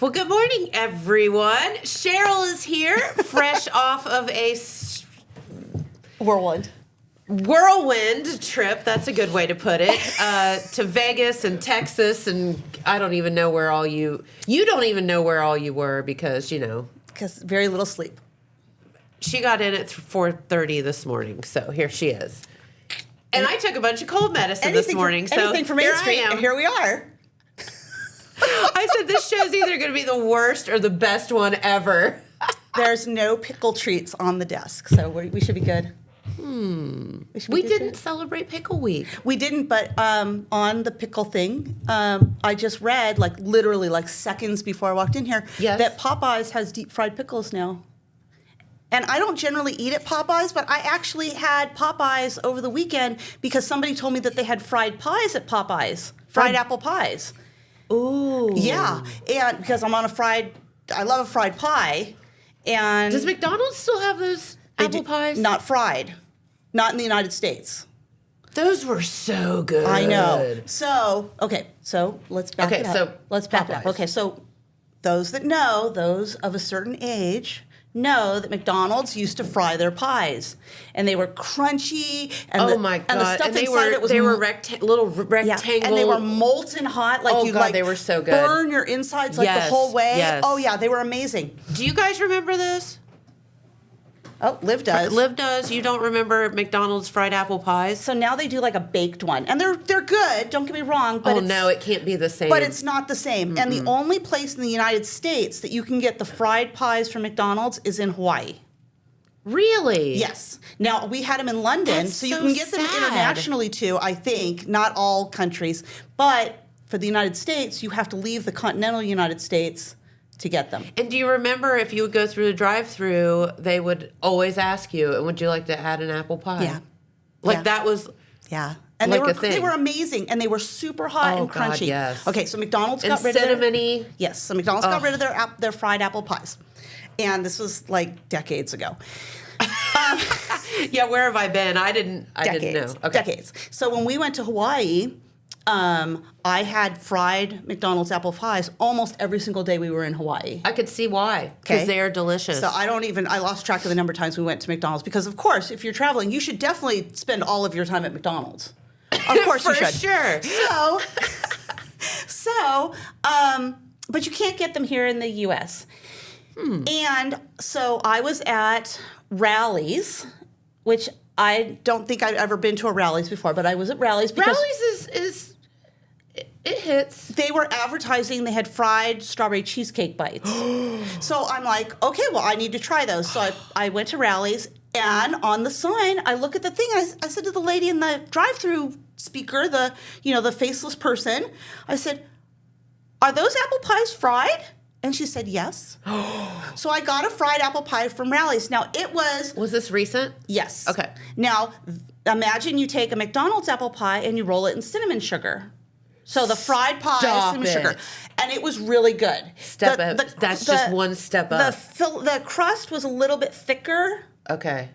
Well, good morning, everyone. Sheryl is here, fresh off of a whirlwind trip. That's a good way to put it. To Vegas and Texas, and I don't even know where all you don't even know where all you were because because very little sleep. She got in at 4:30 this morning, so here she is. And I took a bunch of cold medicine this morning, so anything from Main Street, and here we are. I said this show's either going to be the worst or the best one ever. There's no pickle treats on the desk, so we should be good. We didn't celebrate Pickle Week. We didn't, but on the pickle thing, I just read, literally seconds before I walked in here, that Popeyes has deep fried pickles now. And I don't generally eat at Popeyes, but I actually had Popeyes over the weekend because somebody told me that they had fried pies at Popeyes, fried apple pies. Ooh. Yeah, and because I love a fried pie. And does McDonald's still have those apple pies? Not fried. Not in the United States. Those were so good. I know. So let's back it up. So let's back it up. Okay, so those of a certain age know that McDonald's used to fry their pies, and they were crunchy. And my god! And the stuff and inside it was little rectangle. Yeah, and they were molten hot. They were so good. Burn your insides the whole way. Yes. Oh yeah, they were amazing. Do you guys remember this? Oh, Liv does. Liv does. You don't remember McDonald's fried apple pies? So now they do a baked one, and they're good. Don't get me wrong. But no, it can't be the same. But it's not the same. And the only place in the United States that you can get the fried pies from McDonald's is in Hawaii. Really? Yes. Now we had them in London, That's so you so can get them sad. internationally too. I think not all countries, but for the United States, you have to leave the continental United States to get them. And do you remember if you would go through the drive-thru, they would always ask you, "And would you like to add an apple pie?" Yeah. That was and a thing. they were amazing, and they were super hot and crunchy. God, yes. Okay, so McDonald's and got rid of cinnamony. Yes, so McDonald's got rid of their fried apple pies, and this was decades ago. Yeah, where have I been? I didn't know. Okay. Decades. So when we went to Hawaii, I had fried McDonald's apple pies almost every single day we were in Hawaii. I could see why, because they are delicious. So I lost track of the number of times we went to McDonald's because, of course, if you're traveling, you should definitely spend all of your time at McDonald's. Of course you should. For sure. But you can't get them here in the U.S. And so I was at Rally's, which I don't think I'd ever been to a Rally's before, but I was at Rally's because Rally's it hits. They were advertising they had fried strawberry cheesecake bites. So I'm like, okay, well, I need to try those. So I went to Rally's, and on the sign, I look at the thing, and I said to the lady in the drive-through speaker, the faceless person, I said, "Are those apple pies fried?" And she said, "Yes." So I got a fried apple pie from Rally's. Now, it was... Was this recent? Yes. Okay. Now, imagine you take a McDonald's apple pie and you roll it in cinnamon sugar. So the fried pie, cinnamon sugar. And it was really good. That's just one step up. The crust was a little bit thicker. Okay,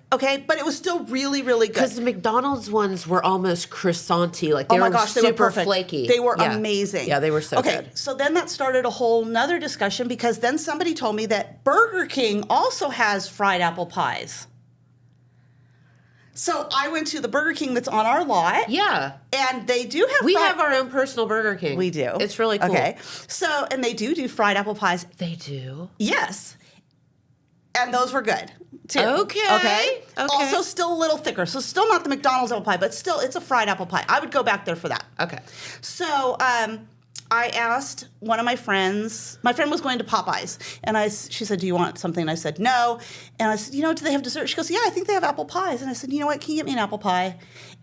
but it was still really, really good. Because the McDonald's ones were almost croissant-y. They were super perfect. flaky. They were amazing. Yeah, they were so good. Okay, so then that started a whole nother discussion because then somebody told me that Burger King also has fried apple pies. So I went to the Burger King that's on our lot. Yeah. And they do have... We have our own personal Burger King. We do. It's really cool. Okay. So, and they do fried apple pies. They do? Yes. And those were good, too. Okay. Also still a little thicker. So still not the McDonald's apple pie, but still it's a fried apple pie. I would go back there for that. Okay. So I asked one of my friends was going to Popeyes, and she said, "Do you want something?" And I said, "No." And I said, "Do they have dessert?" She goes, "Yeah, I think they have apple pies." And I said, "You know what, can you get me an apple pie?"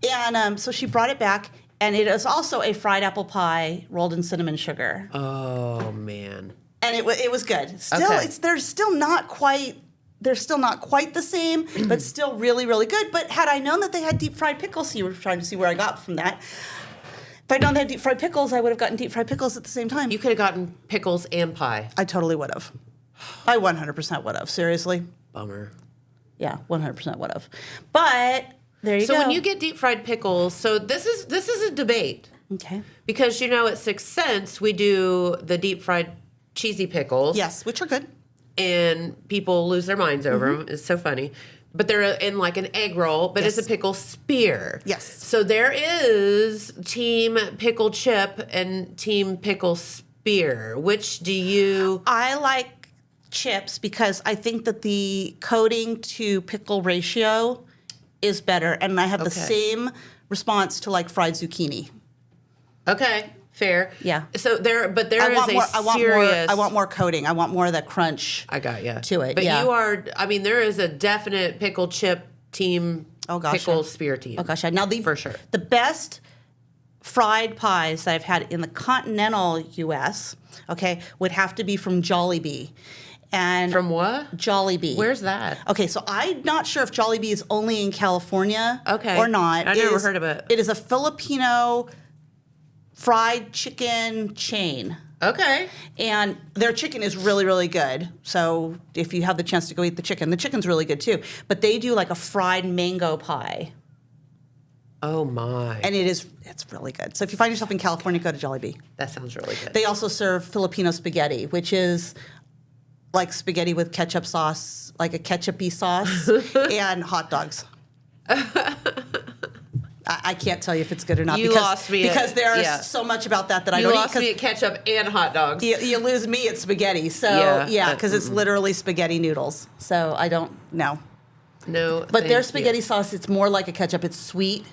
And so she brought it back, and it is also a fried apple pie rolled in cinnamon sugar. Oh, man. And it was good. Still, they're still not quite the same, but still really, really good. But had I known that they had deep fried pickles, so you were trying to see where I got from that. If I'd known they had deep fried pickles, I would have gotten deep fried pickles at the same time. You could have gotten pickles and pie. I totally would have. I 100% would have. Seriously. Bummer. Yeah, 100% would have. But there you go. So when you get deep fried pickles, so this is a debate. Okay. Because at Sixth Sense we do the deep fried cheesy pickles. Yes, which are good. And people lose their minds over them. It's so funny. But they're in like an egg roll, but Yes. it's a pickle spear. Yes. So there is Team Pickle Chip and Team Pickle Spear. Which do you... I like chips because I think that the coating to pickle ratio is better. And I have the same response to like fried zucchini. Okay, fair. Yeah. So there is a serious... I want more coating. I want more of that crunch. I got you. To it, But yeah. you are... I mean, there is a definite pickle chip team, pickle spear team. Oh gosh, now for sure. The best fried pies that I've had in the continental U.S. Would have to be from Jollibee. And From what? Jollibee. Where's that? Okay, so I'm not sure if Jollibee is only in California or not. I never heard of it. It is a Filipino fried chicken chain. Okay. And their chicken is really, really good. So if you have the chance to go eat the chicken's really good too. But they do like a fried mango pie. Oh my. And it's really good. So if you find yourself in California, go to Jollibee. That sounds really good. They also serve Filipino spaghetti, which is like spaghetti with ketchup sauce, like a ketchup-y sauce, and hot dogs. I can't tell you if it's good or not. You lost me because there's so much about that I you don't eat. You lost me at ketchup and hot dogs. You lose me at spaghetti. So because it's literally spaghetti noodles. So I don't know. No, but their spaghetti sauce, it's more like a ketchup. It's sweet,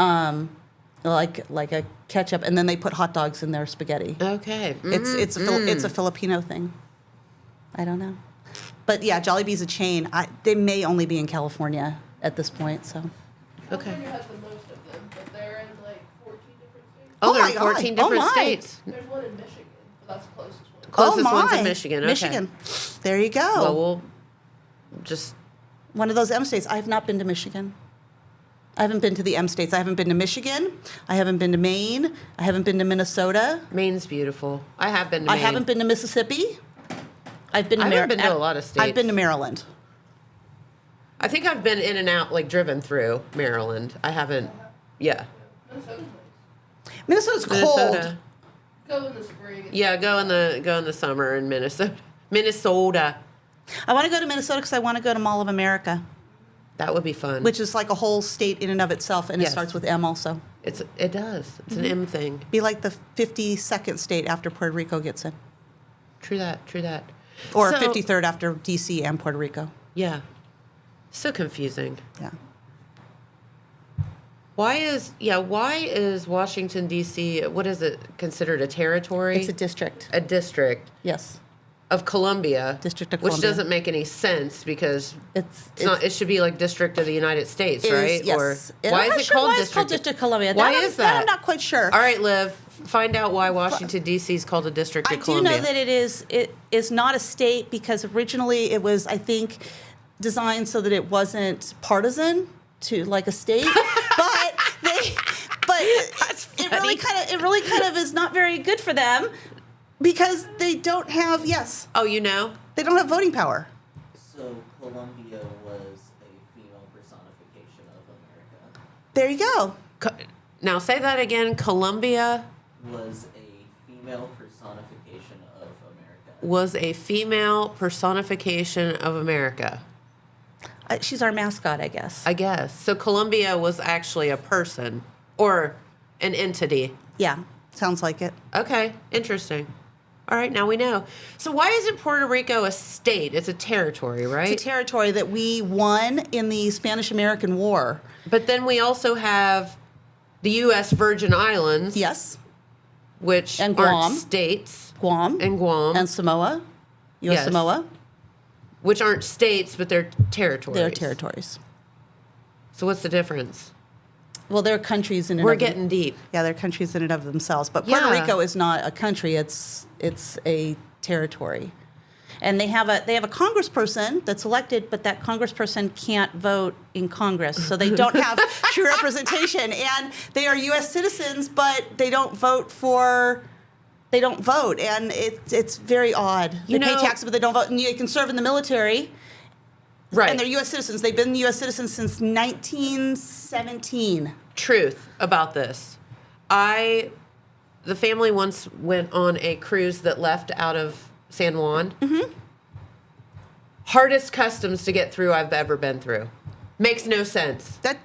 like a ketchup, and then they put hot dogs in their spaghetti. Okay, it's a Filipino thing. I don't know, but yeah, Jollibee's a chain. They may only be in California at this point. So okay. California has the most of them, but they're in like 14 different states. Oh, Oh they're my in God. 14 Oh different my. states. There's one in Michigan, but that's the closest one. Closest one's in Michigan. Okay. Michigan. There you go. Well, we'll just... One of those M states. I have not been to Michigan. I haven't been to the M states. I haven't been to Michigan. I haven't been to Maine. I haven't been to Minnesota. Maine's beautiful. I have been to I Maine. haven't been to Mississippi. I've been to I haven't been to a lot of states. I've been to Maryland. I think I've been in and out, like driven through Maryland. I haven't... Yeah. Minnesota's nice. Minnesota's cold. Minnesota. Go in the spring. Yeah, go in the summer in Minnesota. Minnesota. I want to go to Minnesota because I want to go to Mall of America, That would be fun. which is like a whole state in and of itself, and Yes. it starts with M also. It does. It's an M thing. Be like the 52nd state after Puerto Rico gets in, True that. True that. or So- 53rd after DC and Puerto Rico. Yeah. So confusing. Yeah. Why is Washington D.C. what is it considered a territory? It's a district. A district Yes. of Columbia. District of which Columbia. doesn't make any sense because It's not. It should be like District of the United States, It is, right? yes. Or I'm why not is it sure called why District? it's called District of Columbia. Why That is I'm that? not quite sure. All right, Liv. Find out why Washington D.C. is called a District I of do Columbia. know that it is not a state because originally it was, I think, designed so that it wasn't partisan to like a state, but That's it funny. really kind of is not very good for them because they don't have Oh, you know? they don't have voting power. So Columbia was a female personification of America. There you go. Now say that again. Columbia Was a female personification of America. was a female personification of America. She's our mascot, I guess. I guess. So Columbia was actually a person or an entity. Yeah, sounds like it. Okay, interesting. All right, now we know. So why isn't Puerto Rico a state? It's a territory, right? It's a territory that we won in the Spanish-American War. But then we also have the U.S. Virgin Islands, Yes, which And Guam. aren't states, Guam and Guam, and Samoa, U.S. Yes. Samoa. which aren't states, but they're territories. They're territories. So what's the difference? Well, they're countries in and We're of them- getting deep. Yeah, they're countries in and of themselves. But Puerto Yeah. Rico is not a country; it's a territory, and they have a congressperson that's elected, but that congressperson can't vote in Congress, so they don't have true representation. And they are U.S. citizens, but they don't vote for. They don't vote, and it's very odd. They You pay know- taxes, but they don't vote, and they can serve in the military. Right. And they're U.S. citizens. They've been U.S. citizens since 1917. Truth about this. I the family once went on a cruise that left out of San Juan. Mm-hmm. Hardest customs to get through I've ever been through. Makes no sense. That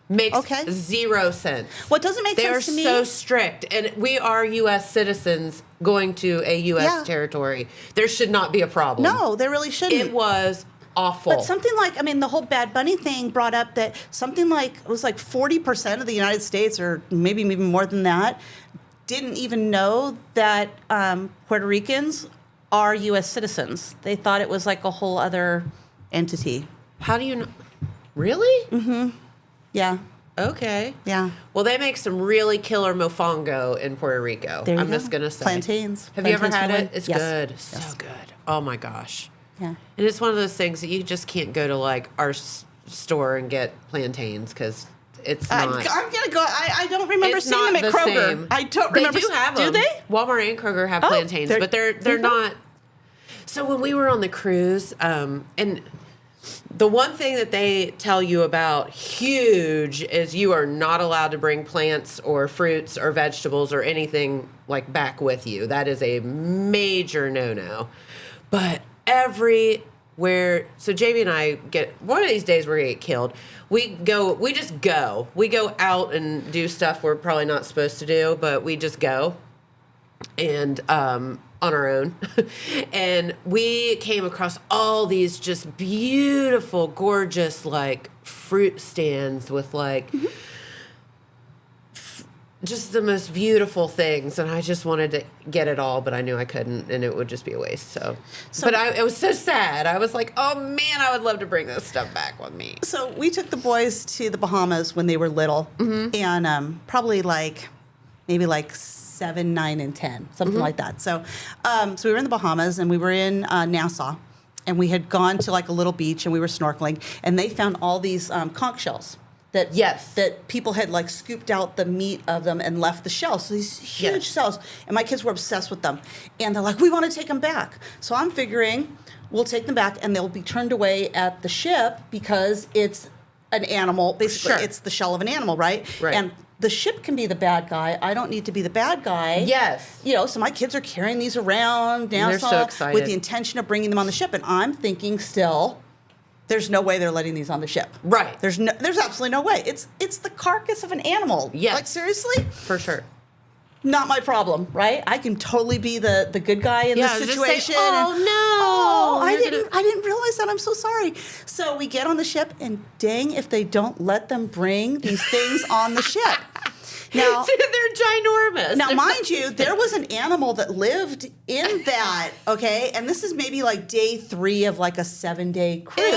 Makes Okay. zero sense. What doesn't make They're sense to me? so strict, and we are U.S. citizens going to a U.S. Yeah. territory. There should not be a problem. No, there really shouldn't. It was awful. But something like, I mean, the whole Bad Bunny thing brought up that something like, it was like 40% of the United States, or maybe even more than that, didn't even know that Puerto Ricans are U.S. citizens. They thought it was like a whole other entity. How do you know? Really? Mm-hmm. Yeah. Okay. Yeah. Well, they make some really killer mofongo in Puerto Rico. There you I'm go. just going to say. Plantains. Have you ever Plantains had for it? one. It's Yes. good. Yes. So good. Oh, my gosh. Yeah. And it's one of those things that you just can't go to, like, our store and get plantains because it's I'm not. going to go. I don't remember It's seeing them not at the Kroger. same. I don't remember. They do have them. Do they? Walmart and Kroger have Oh, plantains, but they're there you go. not. So when we were on the cruise, and the one thing that they tell you about huge is you are not allowed to bring plants or fruits or vegetables or anything like back with you. That is a major no-no. But everywhere, so JB and I one of these days we're gonna get killed. We just go. We go out and do stuff we're probably not supposed to do, but we just go. And on our own. And we came across all these just beautiful, gorgeous, like, fruit stands with, like, just the most beautiful things. And I just wanted to get it all, but I knew I couldn't, and it would just be a waste. But it was so sad. I was like, oh, man, I would love to bring this stuff back with me. So we took the boys to the Bahamas when they were little, and probably maybe 7, 9, and 10, something like that. So we were in the Bahamas, and we were in Nassau, and we had gone to like a little beach, and we were snorkeling, and they found all these conch shells that people had like scooped out the meat of them and left the shells. So these huge shells, and my kids were obsessed with them, and they're like, we want to take them back. So I'm figuring we'll take them back, and they'll be turned away at the ship because it's an animal. Basically, it's the shell of an animal, right? Right. And the ship can be the bad guy. I don't need to be the bad guy. Yes. So my kids are carrying these around They're Nassau so excited. with the intention of bringing them on the ship. And I'm thinking still, there's no way they're letting these on the ship. Right. There's absolutely no way. It's the carcass of an animal. Yes. Like, seriously? For sure. Not my problem, right? I can totally be the good guy in this just say, situation. oh, and, no. Oh, I You're didn't realize that. I'm so sorry. So we get on the ship, and dang if they don't let them bring these things on the ship. Now, They're ginormous. Now, mind you, there was an animal that lived in that, okay? And this is maybe like day 3 of like a 7-day cruise. Ew.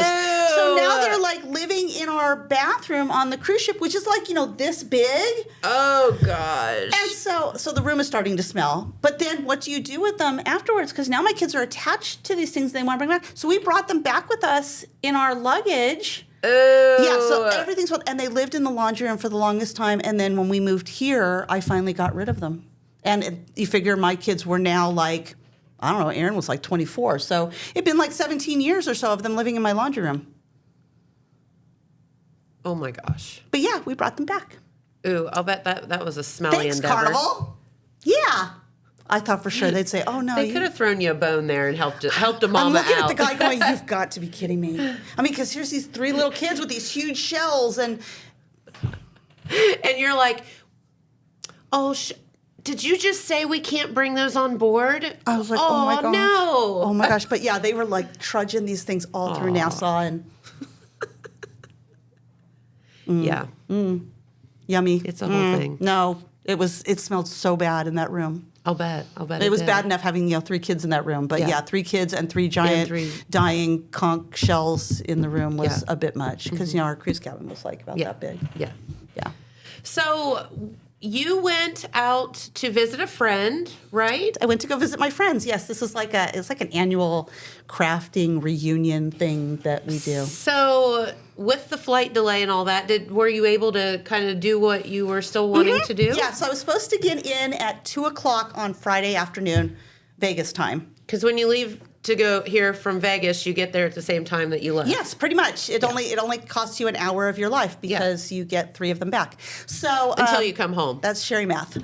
So now they're like living in our bathroom on the cruise ship, which is like, this big. Oh, gosh. And so the room is starting to smell. But then what do you do with them afterwards? Because now my kids are attached to these things they want to bring back. So we brought them back with us in our luggage. Ew. Yeah, so everything's and they lived in the laundry room for the longest time. And then when we moved here, I finally got rid of them. And you figure my kids were now like, I don't know, Aaron was like 24. So it'd been like 17 years or so of them living in my laundry room. Oh, my gosh. But yeah, we brought them back. Ooh, I'll bet that was a smelly Thanks, endeavor. Carnival. Yeah. I thought for sure they'd say, oh, no. They could have thrown you a bone there and helped a I'm mama looking out. at the guy going, you've got to be kidding me. I mean, because here's these 3 little kids with these huge shells. And And you're like, oh, did you just say we can't bring those on board? I was like, oh, my gosh. No. Oh, my gosh. But yeah, they were like trudging these things all through Nassau. And Yeah. yummy. It's a whole thing. No, it smelled so bad in that room. I'll bet. It was did. bad enough having 3 kids in that room, but Yeah. yeah, 3 kids and 3 giant dying conch shells in the room was Yeah. a bit much because our cruise cabin was like about that big. Yeah. Yeah. So you went out to visit a friend, right? I went to go visit my friends. Yes, this is it's like an annual crafting reunion thing that we do. So with the flight delay and all that, were you able to kind of do what you were still wanting to do? Yeah, so I was supposed to get in at 2:00 on Friday afternoon, Vegas time. Because when you leave to go here from Vegas, you get there at the same time that you left. Yes, pretty much. It only costs you an hour of your life because you get 3 of them back. So Until you come home. That's Sherry math.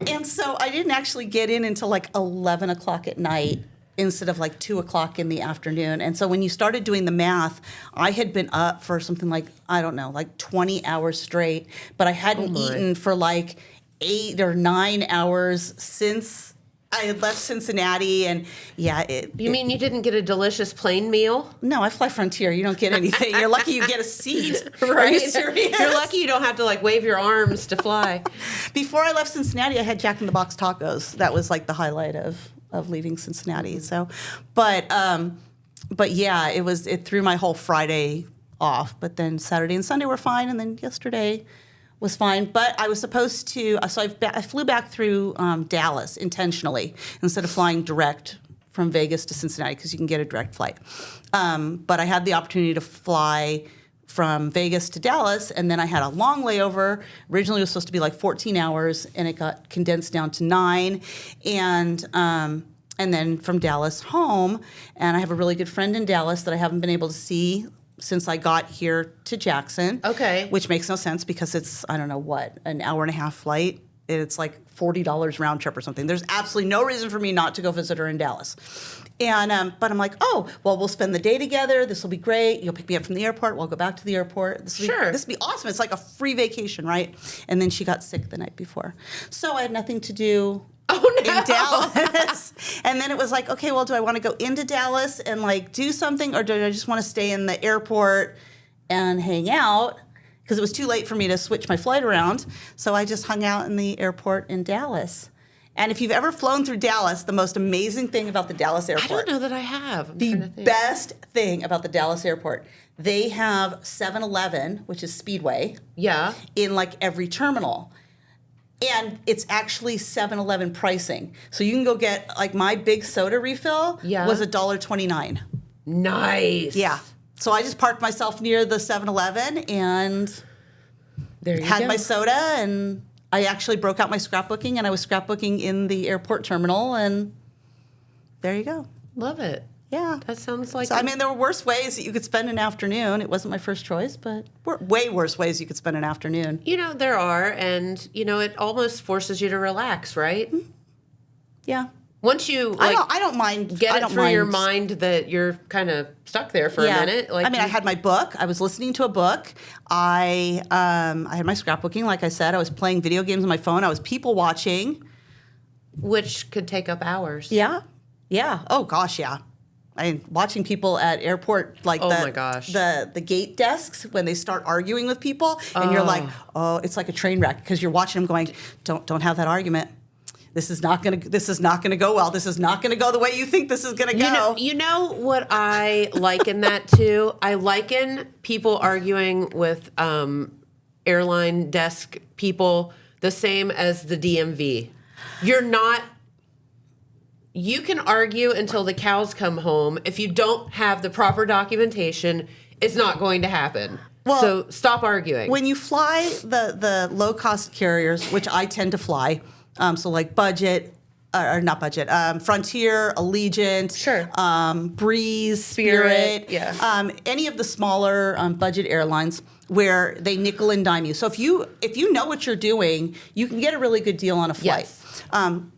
And so I didn't actually get in until like 11 o'clock at night instead of like 2 o'clock in the afternoon. And so when you started doing the math, I had been up for something like, I don't know, like 20 hours straight, but I hadn't eaten for like 8 or 9 hours since I had left Cincinnati. And yeah, You mean you didn't get a delicious plain meal? no, I fly Frontier. You don't get anything. You're lucky you get a seat. Are you Right? serious? You're lucky you don't have to like wave your arms to fly. Before I left Cincinnati, I had Jack in the Box tacos. That was like the highlight of leaving Cincinnati. So, but yeah, it threw my whole Friday off. But then Saturday and Sunday were fine, and then yesterday was fine. But I was supposed to, so I flew back through Dallas intentionally instead of flying direct from Vegas to Cincinnati because you can get a direct flight. But I had the opportunity to fly from Vegas to Dallas, and then I had a long layover. Originally, it was supposed to be like 14 hours, and it got condensed down to 9. And then from Dallas home, and I have a really good friend in Dallas that I haven't been able to see since I got here to Jackson. Okay. Which makes no sense because it's, I don't know what, an hour and a half flight. It's like $40 round trip or something. There's absolutely no reason for me not to go visit her in Dallas. And but I'm like, oh, well, we'll spend the day together. This will be great. You'll pick me up from the airport. We'll go back to the airport. This will be awesome. It's like a free vacation, right? And then she got sick the night before. So I had nothing to do in Dallas. And then it was like, okay, well, do I want to go into Dallas and like do something, or do I just want to stay in the airport and hang out? Because it was too late for me to switch my flight around. So I just hung out in the airport in Dallas. And if you've ever flown through Dallas, the most amazing thing about the Dallas airport. I don't know that I have. I'm The trying to think. best thing about the Dallas airport, they have 7-Eleven, which is Speedway, Yeah. in like every terminal. And it's actually 7-Eleven pricing. So you can go get, like, my big soda refill was $1.29. Nice. Yeah. So I just parked myself near the 7-Eleven and There you had go. my soda, and I actually broke out my scrapbooking, and I was scrapbooking in the airport terminal, and there you go. Love it. Yeah. That sounds like So, I mean, there were worse ways that you could spend an afternoon. It wasn't my first choice, but way worse ways you could spend an afternoon. You know, there are, and, you know, it almost forces you to relax, right? Yeah. Once you, like, I don't mind. get I it don't through your mind. mind that you're kind of stuck there for a minute. Like, I mean, I had my book. I was listening to a book. I had my scrapbooking, like I said. I was playing video games on my phone. I was people watching. which could take up hours. Yeah. Yeah. Oh, gosh, yeah. I mean, watching people at airport, like my gosh. the gate desks when they start arguing with people, and you're like, oh, it's like a train wreck because you're watching them going, don't have that argument. This is not gonna go well. This is not gonna go the way you think this is gonna go. You know what I liken that to? I liken people arguing with airline desk people the same as the DMV. You can argue until the cows come home. If you don't have the proper documentation, it's not going to happen. Well, so stop arguing. When you fly the low cost carriers, which I tend to fly, so like budget, or not budget, Frontier, Allegiant, Sure. Breeze, Spirit, yeah. any of the smaller budget airlines where they nickel and dime you. So if you know what you're doing, you can get a really good deal on a flight. Yes.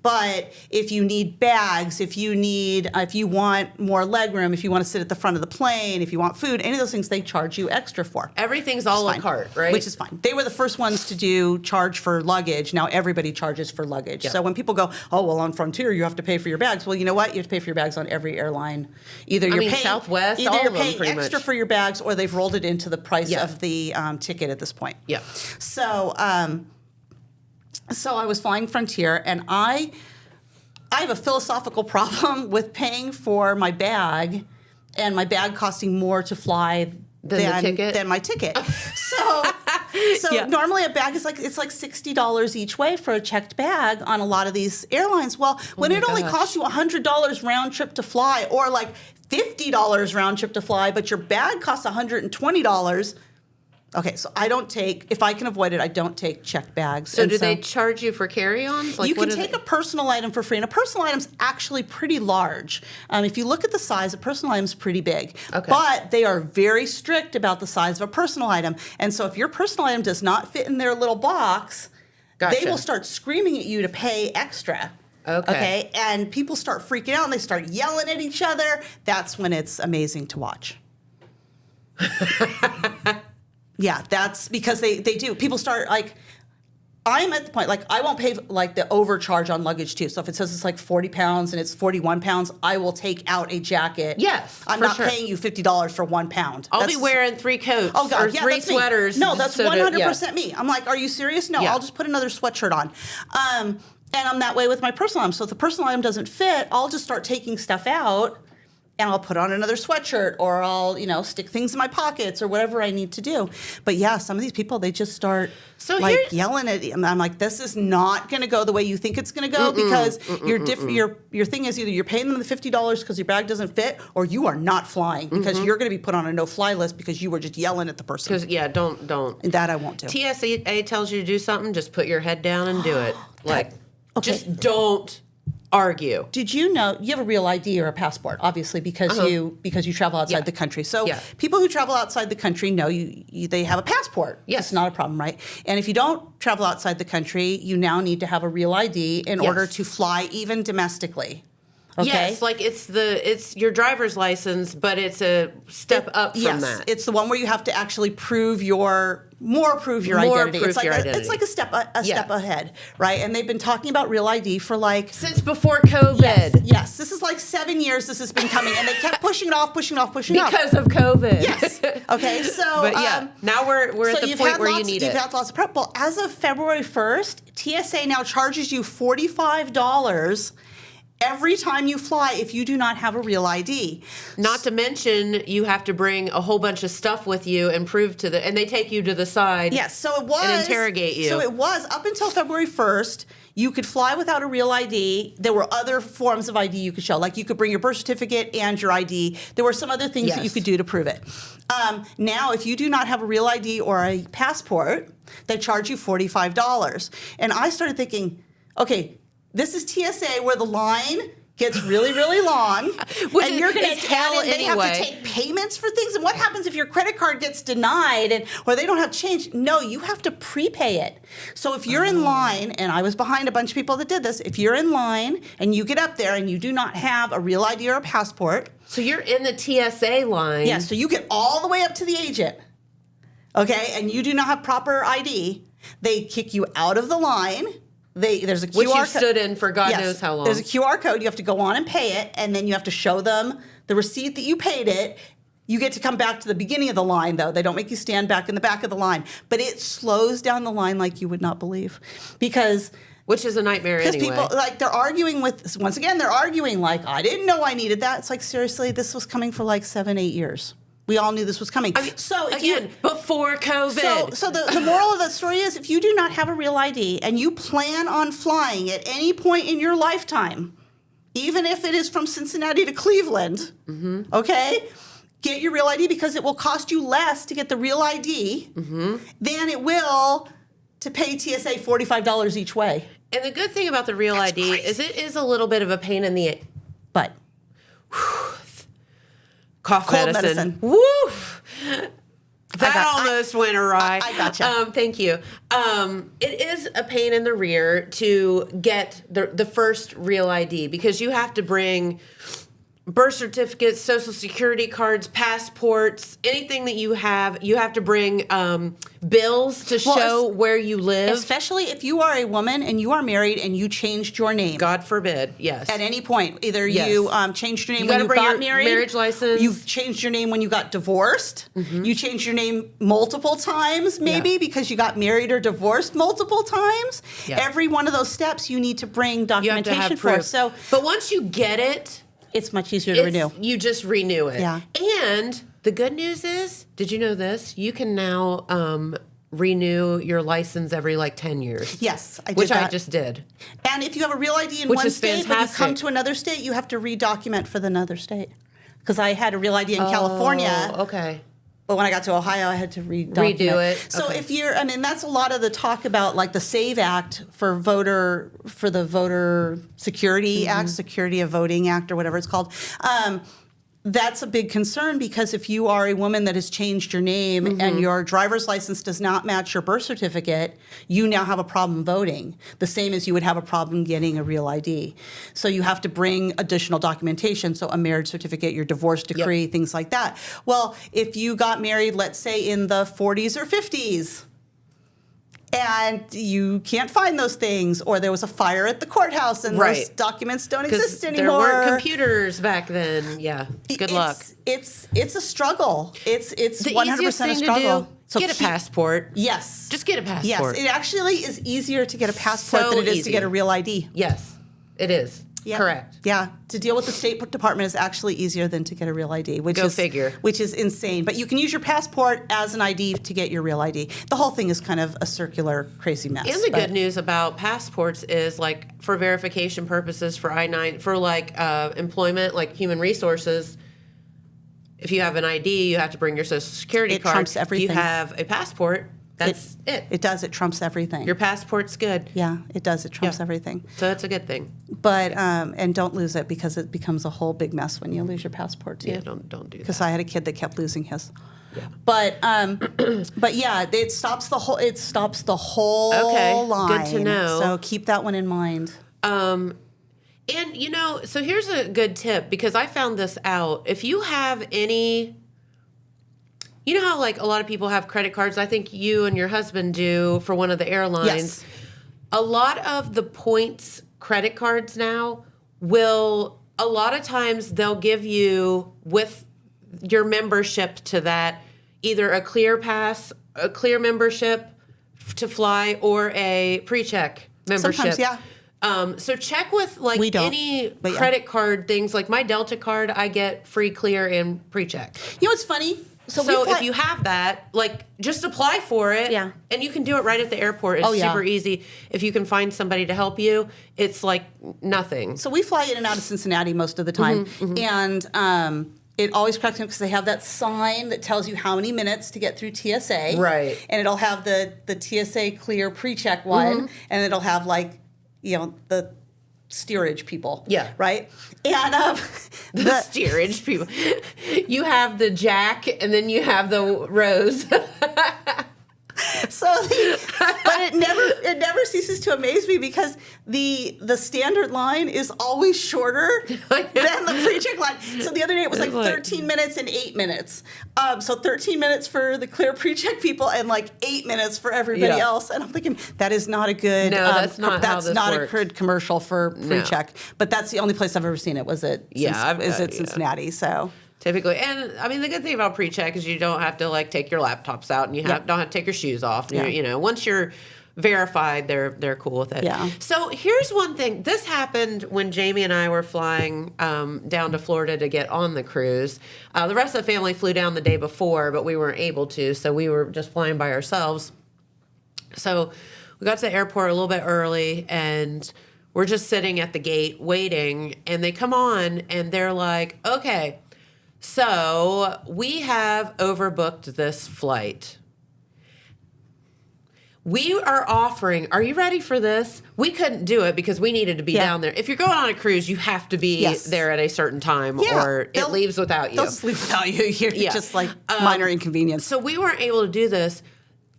But if you need bags, if you want more legroom, if you want to sit at the front of the plane, if you want food, any of those things they charge you extra for. Everything's a la carte, right? Which is fine. They were the first ones to charge for luggage. Now everybody charges for luggage. Yep. So when people go, oh, well, on Frontier you have to pay for your bags. Well, you know what? You have to pay for your bags on every airline. Either you're paying Southwest, all either of you're them, paying pretty extra much. for your bags, or they've rolled it into the price Yeah. of the ticket at this point. Yeah. So I was flying Frontier, and I have a philosophical problem with paying for my bag, and my bag costing more to fly than my ticket. So Yeah. normally a bag is like $60 each way for a checked bag on a lot of these airlines. Well, when my it only gosh. costs you $100 round trip to fly, or like $50 round trip to fly, but your bag costs $120. Okay, so if I can avoid it, I don't take checked bags. So And do they charge you for carry-ons? Like, you what can do take they- a personal item for free, and a personal item's actually pretty large. If you look at the size, a personal item's pretty big. Okay. But they are very strict about the size of a personal item. And so if your personal item does not fit in their little box, Gotcha. they will start screaming at you to pay extra. Okay. And people start freaking out and they start yelling at each other. That's when it's amazing to watch. Yeah, that's because they do. People start like, I'm at the point, like, I won't pay like the overcharge on luggage too. So if it says it's like 40 pounds and it's 41 pounds, I will take out a jacket. Yes, I'm for not sure. paying you $50 for 1 pound. I'll be wearing 3 coats or yeah, 3 that's me. sweaters. No, that's so 100% me. I'm like, are you serious? No, Yeah. I'll just put another sweatshirt on. And I'm that way with my personal item. So if the personal item doesn't fit, I'll just start taking stuff out and I'll put on another sweatshirt or I'll, stick things in my pockets or whatever I need to do. But yeah, some of these people, they just start yelling at you. And I'm like, this is not going to go the way you think it's going to go because your thing is either you're paying them the $50 because your bag doesn't fit or you are not flying because you're going to be put on a no-fly list because you were just yelling at the person. Because, don't. And that I won't do. TSA tells you to do something, just put your head down and do it. Like, Okay. just don't argue. Did you know you have a real ID or a passport? Obviously, because you travel outside Yeah. the country. So Yeah. people who travel outside the country know they have a passport. Yes. It's not a problem, right? And if you don't travel outside the country, you now need to have a real ID in Yes. order to fly even domestically. Okay? Yes, like it's your driver's license, but it's a step up from yes, that. it's the one where you have to actually prove your identity. prove It's like your it's identity. like a step ahead, right? And they've been talking about real ID for like Since before COVID. Yes, this is like 7 years this has been coming, and they kept pushing it off. Because of COVID. Yes. Okay, so But yeah, now we're at the point where you need you've it. had lots of prep. Well, as of February 1st, TSA now charges you $45 every time you fly if you do not have a real ID. Not to mention, you have to bring a whole bunch of stuff with you and prove and they take you to the side. Yes, so it was. And interrogate you. So it was up until February 1st. You could fly without a real ID. There were other forms of ID you could show, like you could bring your birth certificate and your ID. There were some other things that you Yes. could do to prove it. Now, if you do not have a real ID or a passport, they charge you $45. And I started thinking, okay, this is TSA where the line gets really, really long, Which and you're going is to hell and they have anyway. to take payments for things. And what happens if your credit card gets denied or they don't have change? No, you have to prepay it. So if you're in line, and I was behind a bunch of people that did this, if you're in line and you get up there and you do not have a real ID or a passport, So you're in the TSA line. yeah, so you get all the way up to the agent, okay, and you do not have proper ID, they kick you out of the line. There's a QR Which you code. stood in for God Yes. knows how long. There's a QR code. You have to go on and pay it, and then you have to show them the receipt that you paid it. You get to come back to the beginning of the line, though. They don't make you stand back in the back of the line. But it slows down the line like you would not believe. Because Which is a nightmare anyway. people, like, they're arguing once again, they're arguing like, I didn't know I needed that. It's like, seriously, this was coming for like 7-8 years. We all knew this was coming. So if Again, before COVID. so the moral of the story is if you do not have a real ID and you plan on flying at any point in your lifetime, even if it is from Cincinnati to Cleveland, okay, get your real ID because it will cost you less to get the real ID than it will to pay TSA $45 each way. And the good thing about the Real ID is it is a little bit of a pain in the But cough Cold medicine. medicine. Woo! That got- almost went awry. I gotcha. Thank you. It is a pain in the rear to get the first Real ID because you have to bring birth certificates, social security cards, passports, anything that you have to bring bills to show where you live. especially if you are a woman and you are married and you changed your name. God forbid, yes. At any point, either Yes. you changed your name You when gotta you bring got your married, marriage license. You've changed your name when you got divorced. You changed your name multiple times, maybe because you got married or divorced multiple times. Yeah. Every one of those steps, you need to bring You have to documentation have for. proof. So but once you get it, it's much easier to renew. you just renew it. Yeah. And the good news is, did you know this? You can now renew your license every like 10 years. Yes, I did Which I that. just did. And if you have a real ID in Which one is state, but you come fantastic. to another state, you have to redocument for the another state. Because I had a real ID in California. Oh, okay. But when I got to Ohio, I had to redo it. So Okay. if you're, I mean, that's a lot of the talk about like the SAVE Act for the Voter Security Act, Security of Voting Act, or whatever it's called. that's a big concern because if you are a woman that has changed your name and your driver's license does not match your birth certificate, you now have a problem voting, the same as you would have a problem getting a real ID. So you have to bring additional documentation, so a marriage certificate, your divorce decree, things like that. Well, if you got married, let's say in the 40s or 50s, and you can't find those things, or there was a fire at the courthouse and those documents don't exist anymore. There weren't computers back then. Yeah, good luck. It's a struggle. It's The 100% easiest a thing struggle. to do, get a passport. Yes. Just get a passport. Yes, it actually is easier to get a passport So than it is to easy. get a real ID. Yes, it is. Yeah. Correct. Yeah, to deal with the State Department is actually easier than to get a real ID, which Go is figure. Which is insane. But you can use your passport as an ID to get your real ID. The whole thing is kind of a circular, crazy mess. And the good news about passports is, like, for verification purposes, for I-9, for like employment, like human resources. If you have an ID, you have to bring your social security It card. trumps everything. If you have a passport, that's it. It does. It trumps everything. Your passport's good. Yeah, it does. It trumps Yeah. everything. So that's a good thing. But and don't lose it because it becomes a whole big mess when you lose your passport too. Yeah, don't do that. Because I had a kid that kept losing his. Yeah. But but yeah, it stops the whole Okay, line. good to know. So keep that one in mind. And so here's a good tip, because I found this out. If you have any, you know how like a lot of people have credit cards, I think you and your husband do for one of the airlines. Yes. A lot of the points credit cards now will, a lot of times they'll give you with your membership to that, either a clear pass, a clear membership to fly, or a pre-check membership. Sometimes, yeah. So check with like We don't, any but yeah. credit card things. Like my Delta card, I get free clear and pre-check. You know what's funny? So if you have that, like just apply for it. Yeah. And you can do it right at the airport. It's super easy. If you can find somebody to help you, it's like nothing. So we fly in and out of Cincinnati most of the time, and it always cracks me because they have that sign that tells you how many minutes to get through TSA. Right. And it'll have the TSA clear pre-check one, and it'll have like, the steerage people. Yeah. Right? And The steerage people. You have the Jack, and then you have the Rose. but it never ceases to amaze me because the standard line is always shorter than the pre-check line. So the other day it was like 13 minutes and 8 minutes. So 13 minutes for the clear pre-check people and like 8 minutes for everybody else. And I'm thinking that is not a good. No, that's not how this works. A good commercial for pre-check. But that's the only place I've ever seen it. Was it? Cincinnati? So. Typically, and I mean the good thing about pre-check is you don't have to like take your laptops out, and you don't have to take your shoes off. And once you're verified, they're cool with it. Yeah. So here's one thing. This happened when Jamie and I were flying down to Florida to get on the cruise. The rest of the family flew down the day before, but we weren't able to, so we were just flying by ourselves. So we got to the airport a little bit early, and we're just sitting at the gate waiting, and they come on, and they're like, okay, so we have overbooked this flight. We are offering, are you ready for this? We couldn't do it because we needed to be down there. If you're going on a cruise, you have to be there at a certain time or it leaves without you. They'll just leave without you. You're just like minor inconvenience. So we weren't able to do this.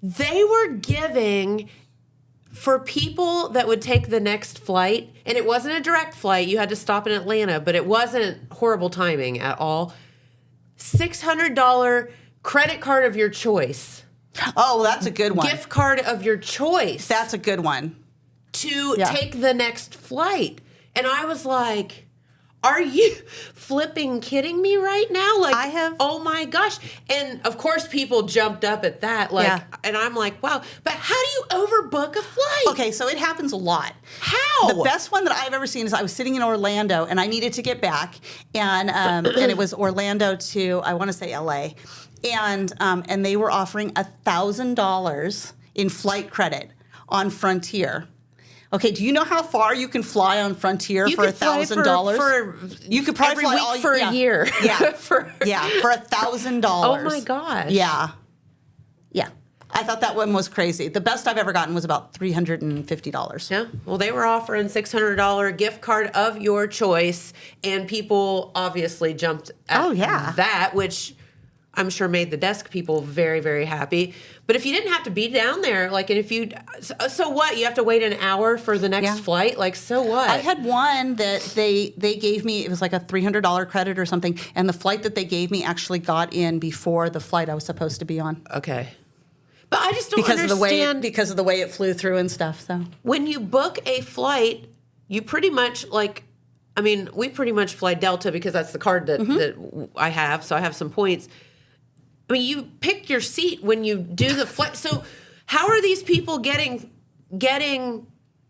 They were giving, for people that would take the next flight, and it wasn't a direct flight, you had to stop in Atlanta, but it wasn't horrible timing at all, $600 credit card of your choice. Oh, that's a good one. Gift card of your choice. That's a good one. To take the next flight. And I was like, are you flipping kidding me right now? Like, I have. Oh my gosh. And of course people jumped up at that. Like, and I'm like, wow, but how do you overbook a flight? Okay, so it happens a lot. How? The best one that I've ever seen is I was sitting in Orlando and I needed to get back, and and it was Orlando to, I want to say LA, and they were offering $1,000 in flight credit on Frontier. Okay, do you know how far you can fly on Frontier for $1,000? You could probably every fly week all for a year. Yeah, for $1,000. Oh my gosh. Yeah. I thought that one was crazy. The best I've ever gotten was about $350. Yeah. Well, they were offering $600 gift card of your choice, and people obviously jumped at that, which I'm sure made the desk people very, very happy. But if you didn't have to be down there, like, and if you, so what? You have to wait an hour for the next flight? Like, so what? I had one that they gave me, it was like a $300 credit or something, and the flight that they gave me actually got in before the flight I was supposed to be on. Okay. But I just don't understand. Because of the way it flew through and stuff, so. When you book a flight, you pretty much, like, I mean, we pretty much fly Delta because that's the card that I have, so I have some points. I mean, you pick your seat when you do the flight. So how are these people getting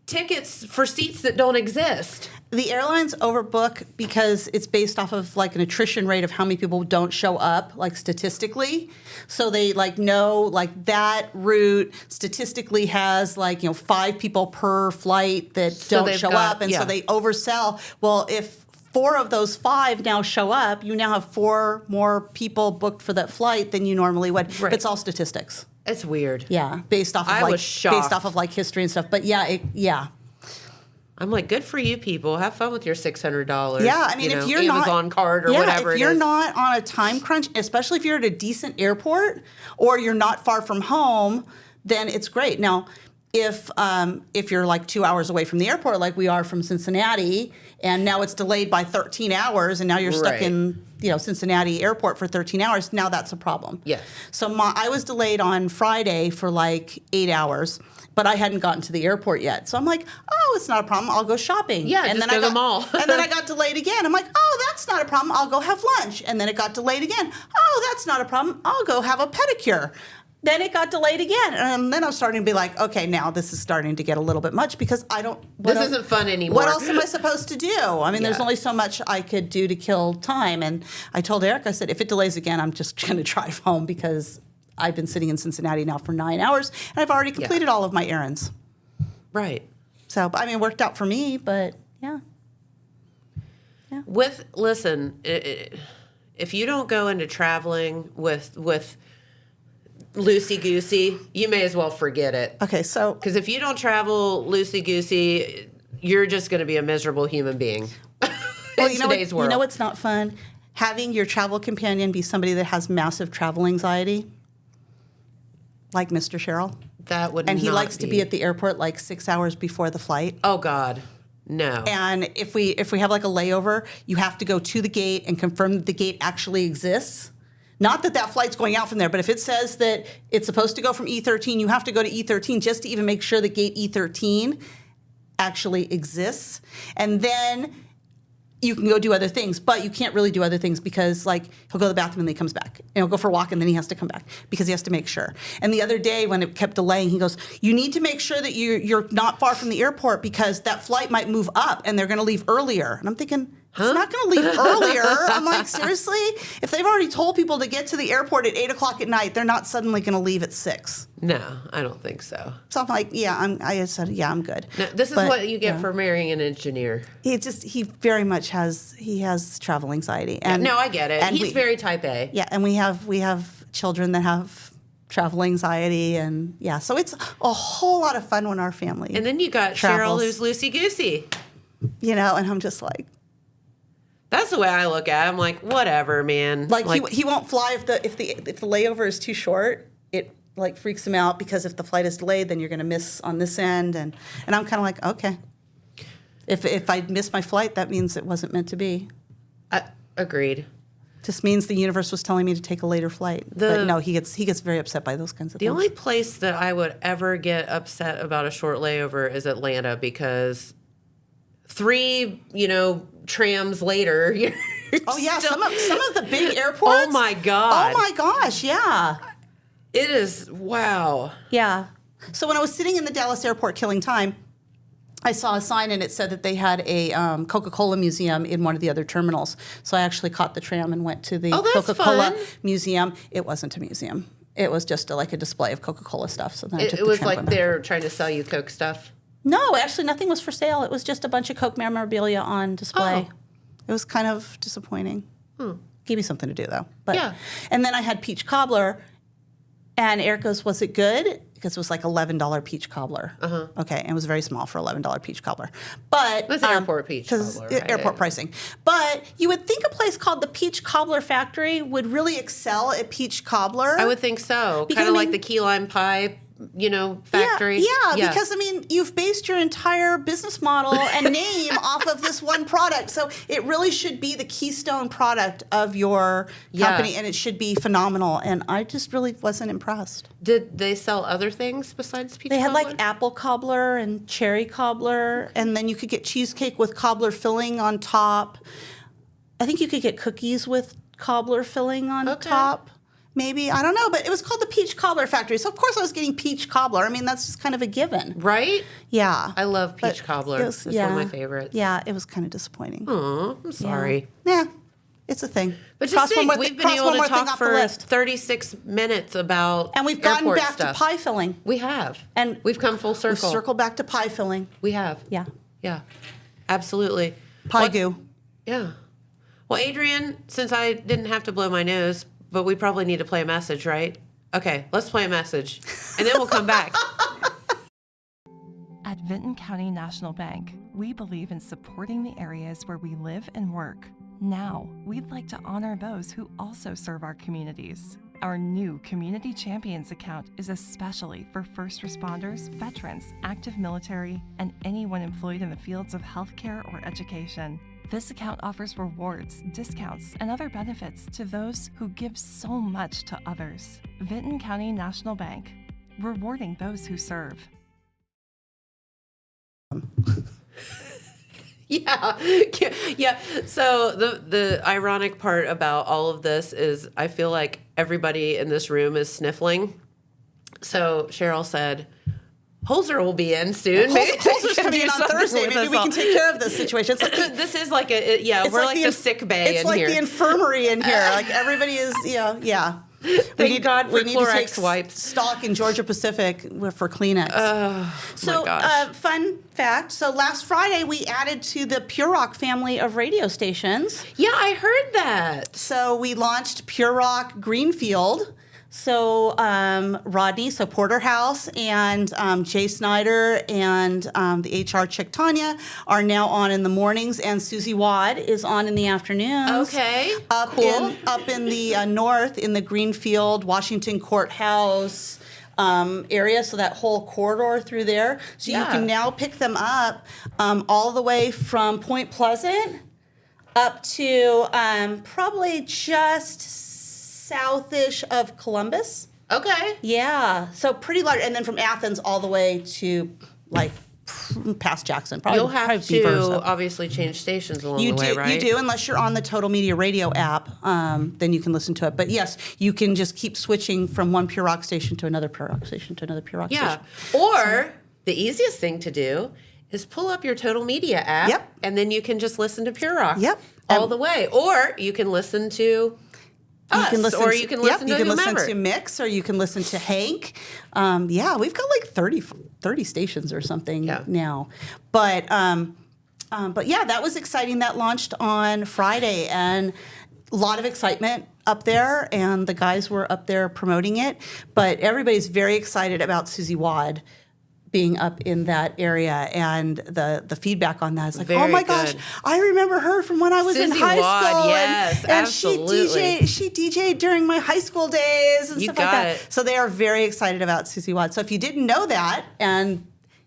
tickets for seats that don't exist? The airlines overbook because it's based off of like an attrition rate of how many people don't show up, like statistically. So they like know like that route statistically has like, 5 people per flight that don't show up. And so they oversell. Well, if 4 of those 5 now show up, you now have 4 more people booked for that flight than you normally would. Right. It's all statistics. It's weird. Yeah, based off of history and stuff. But yeah. I'm like, good for you people. Have fun with your $600. Yeah, I mean, if you're Amazon card or whatever. If you're not on a time crunch, especially if you're at a decent airport or you're not far from home, then it's great. Now, if you're like 2 hours away from the airport, like we are from Cincinnati, and now it's delayed by 13 hours, and now you're stuck in Cincinnati airport for 13 hours. Now that's a problem. Yes. So I was delayed on Friday for like 8 hours. But I hadn't gotten to the airport yet. So I'm like, oh, it's not a problem. I'll go shopping. Yeah, and just go to the mall. And then I got delayed again. I'm like, oh, that's not a problem. I'll go have lunch. And then it got delayed again. Oh, that's not a problem. I'll go have a pedicure. Then it got delayed again. And then I'm starting to be like, okay, now this is starting to get a little bit much because this isn't fun anymore. What else am I supposed to do? I mean, there's only so much I could do to kill time. And I told Eric, I said, if it delays again, I'm just going to drive home because I've been sitting in Cincinnati now for 9 hours, and I've already completed all of my errands. Right. So, I mean, it worked out for me, but yeah. Listen, if you don't go into traveling with loosey-goosey, you may as well forget it. Okay, so. Because if you don't travel loosey-goosey, you're just going to be a miserable human being in today's world. You know what's not fun? Having your travel companion be somebody that has massive travel anxiety. Like Mr. Sheryl. That would And he likes to be at the airport like 6 hours before the flight. Oh, God. No. And if we have like a layover, you have to go to the gate and confirm that the gate actually exists. Not that flight's going out from there, but if it says that it's supposed to go from E13, you have to go to E13 just to even make sure that gate E13 actually exists. And then you can go do other things, but you can't really do other things because, like, he'll go to the bathroom and then he comes back. And he'll go for a walk and then he has to come back because he has to make sure. And the other day when it kept delaying, he goes, you need to make sure that you're not far from the airport because that flight might move up and they're going to leave earlier. And I'm thinking, it's not going to leave earlier. I'm like, seriously? If they've already told people to get to the airport at 8 o'clock at night, they're not suddenly going to leave at 6. No, I don't think so. So I'm like, I said, I'm good. No, this is what you get for marrying an engineer. He very much has travel anxiety. And no, I get it. And he's very type A. Yeah, and we have children that have travel anxiety, and so it's a whole lot of fun when our family. And then you got travels. Sheryl, who's loosey goosey. And I'm just like. That's the way I look at it. I'm like, whatever, man. Like he won't fly if the layover is too short. It like freaks him out because if the flight is delayed, then you're going to miss on this end, and I'm kind of like, okay. If I miss my flight, that means it wasn't meant to be. Agreed. Just means the universe was telling me to take a later flight. But no, he gets very upset by those kinds of things. The only place that I would ever get upset about a short layover is Atlanta because 3, trams later. Oh yeah, some of the big airports. Oh my God. Oh my gosh, yeah. It is wow. Yeah. So when I was sitting in the Dallas airport killing time, I saw a sign and it said that they had a Coca-Cola museum in one of the other terminals. So I actually caught the tram and went to the Coca-Cola museum. It wasn't a museum. It was just a display of Coca-Cola stuff. So then I took it was like they're trying to sell you Coke stuff. No, actually nothing was for sale. It was just a bunch of Coke memorabilia on display. Oh. It was kind of disappointing. Gave me something to do though. But yeah. And then I had peach cobbler. And Eric goes, was it good? Because it was like $11 peach cobbler. Okay, and it was very small for $11 peach cobbler. But That's airport peach because cobbler, right? airport pricing. But you would think a place called the Peach Cobbler Factory would really excel at peach cobbler. I would think so. Because, Kind of I like mean- the key lime pie, factory. Yeah, because I mean, you've based your entire business model and name off of this one product. So it really should be the keystone product of your company, and it should be phenomenal. And I just really wasn't impressed. Did they sell other things besides peach They had cobbler? like apple cobbler and cherry cobbler, and then you could get cheesecake with cobbler filling on top. I think you could get cookies with cobbler filling on Okay. top. Maybe, I don't know, but it was called the Peach Cobbler Factory. So, of course, I was getting peach cobbler. I mean, that's just kind of a given. Right? Yeah. I love But peach cobbler. it was- It's one of my favorites. Yeah, it was kind of disappointing. Aw, I'm sorry. Yeah, it's a thing. But Cross just one think, more we've thi- been cross able one to more thing talk off the for list. 36 minutes about And we've gotten airport back stuff. to pie filling. We have. And we've come full We circle. circle back to pie filling. We have. Yeah. Yeah. Absolutely. Pie Well, goo. Yeah. Well, Adrian, since I didn't have to blow my nose, but we probably need to play a message, right? Okay, let's play a message. And then we'll come back. At Vinton County National Bank, we believe in supporting the areas where we live and work. Now, we'd like to honor those who also serve our communities. Our new Community Champions account is especially for first responders, veterans, active military, and anyone employed in the fields of healthcare or education. This account offers rewards, discounts, and other benefits to those who give so much to others. Vinton County National Bank, rewarding those who serve. Yeah. Yeah. So the ironic part about all of this is I feel like everybody in this room is sniffling. So Cheryl said, Holzer will be in soon. Maybe they Holzer's can coming do in on something Thursday. with Maybe us we all. can take care of this situation. It's like This is like we're like the sick bay It's in like here. the infirmary in here. Like everybody is, yeah. Thank God for we need to take Clorox wipes. stock in Georgia Pacific for Kleenex. So, gosh. fun fact. So last Friday we added to the Pure Rock family of radio stations. Yeah, I heard that. So we launched Pure Rock Greenfield. So Rodney, so Porterhouse, and Jay Snyder and the HR chick Tanya are now on in the mornings, and Susie Wad is on in the afternoons. Okay, up cool. up in the north, in the Greenfield, Washington Courthouse area, so that whole corridor through there. So you Yeah. can now pick them up all the way from Point Pleasant up to probably just southish of Columbus. Okay. Yeah, so pretty large, and then from Athens all the way to like past Jackson. Probably, You'll have probably to Beaver, obviously change stations along you the way, do, right? you do, unless you're on the Total Media Radio app, then you can listen to it. But yes, you can just keep switching from one Pure Rock station to another Pure Rock station to another Pure Rock Yeah. station. Or the easiest thing to do is pull up your Total Media app, Yep. and then you can just listen to Pure Rock Yep. all the way. Or you can listen to us, or you can listen to you can whomever. listen to Mix, or you can listen to Hank. Yeah, we've got like 30 stations or something now. But yeah, that was exciting. That launched on Friday, and a lot of excitement up there, and the guys were up there promoting it. But everybody's very excited about Susie Wad being up in that area, and the feedback on that is like, Very oh my gosh, good. I remember her from when I was in Susie high Wad, school, yes, and absolutely. she DJ'd during my high school days and You stuff like got that. it. So they are very excited about Susie Wad. So if you didn't know that,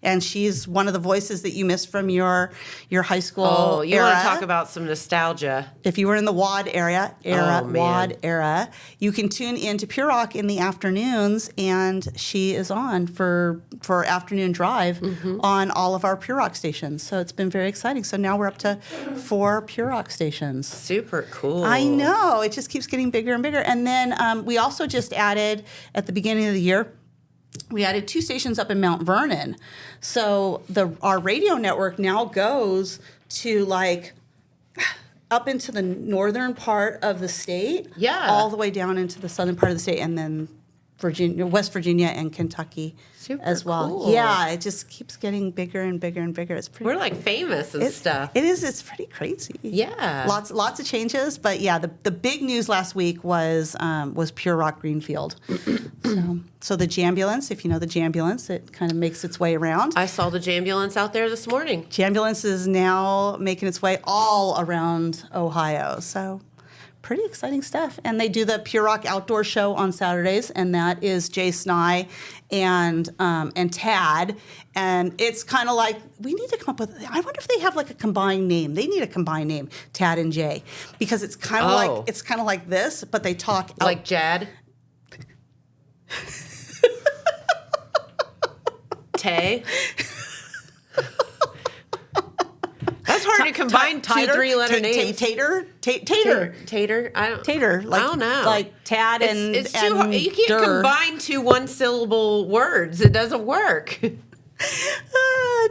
and she's one of the voices that you missed from your high school Oh, you era. want to talk about some nostalgia? If you were in the Wad era, Oh, man. Wad era, you can tune in to Pure Rock in the afternoons, and she is on for afternoon drive on all of our Pure Rock stations. So it's been very exciting. So now we're up to 4 Pure Rock stations. Super cool. I know. It just keeps getting bigger and bigger. And then we also just added, at the beginning of the year, we added 2 stations up in Mount Vernon. So our radio network now goes to like up into the northern part of the state, Yeah. all the way down into the southern part of the state, and then Virginia, West Virginia, and Kentucky Super as well. cool. Yeah, it just keeps getting bigger and bigger and bigger. It's pretty. We're like famous and stuff. It is. It's pretty crazy. Yeah. Lots of changes, but yeah, the big news last week was Pure Rock Greenfield. so the Jambulance, if you know the Jambulance, it kind of makes its way around. I saw the Jambulance out there this morning. Jambulance is now making its way all around Ohio. So pretty exciting stuff. And they do the Pure Rock Outdoor Show on Saturdays, and that is Jay Sny and Tad. And it's kind of like, we need to come up with, I wonder if they have like a combined name. They need a combined name, Tad and Jay, because it's kind of like this, but they talk Like Jad? Tay? That's hard to combine two three-letter names. Tater. Tater? I don't know. Like Tad and it's too hard. You can't Dur. combine two one-syllable words. It doesn't work.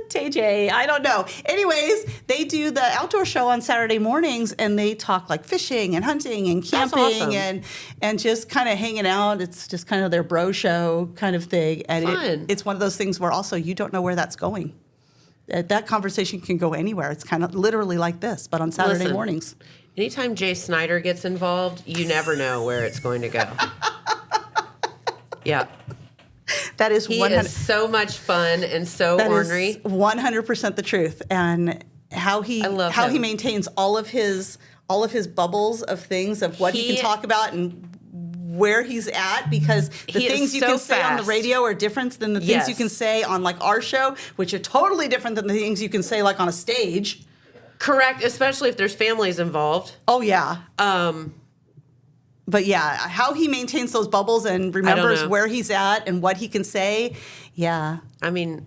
TJ, I don't know. Anyways, they do the outdoor show on Saturday mornings, and they talk like fishing and hunting and That's camping awesome. and just kind of hanging out. It's just kind of their bro show kind of thing. And Fun. it's one of those things where also you don't know where that's going. That conversation can go anywhere. It's kind of literally like this, but on Saturday Listen, mornings. Anytime Jay Snyder gets involved, you never know where it's going to go. Yeah. That is He 100. is so much fun and so That ornery. is 100% the truth. And how he I love he him. maintains all of his bubbles of things of what he He- can talk about and where he's at, because the He is things you so can say on the fast. radio are different than the things Yes. you can say on like our show, which are totally different than the things you can say like on a stage. Correct, especially if there's families involved. Oh yeah. But yeah, how he maintains those bubbles and remembers know. where he's at and what he can say. Yeah. I mean,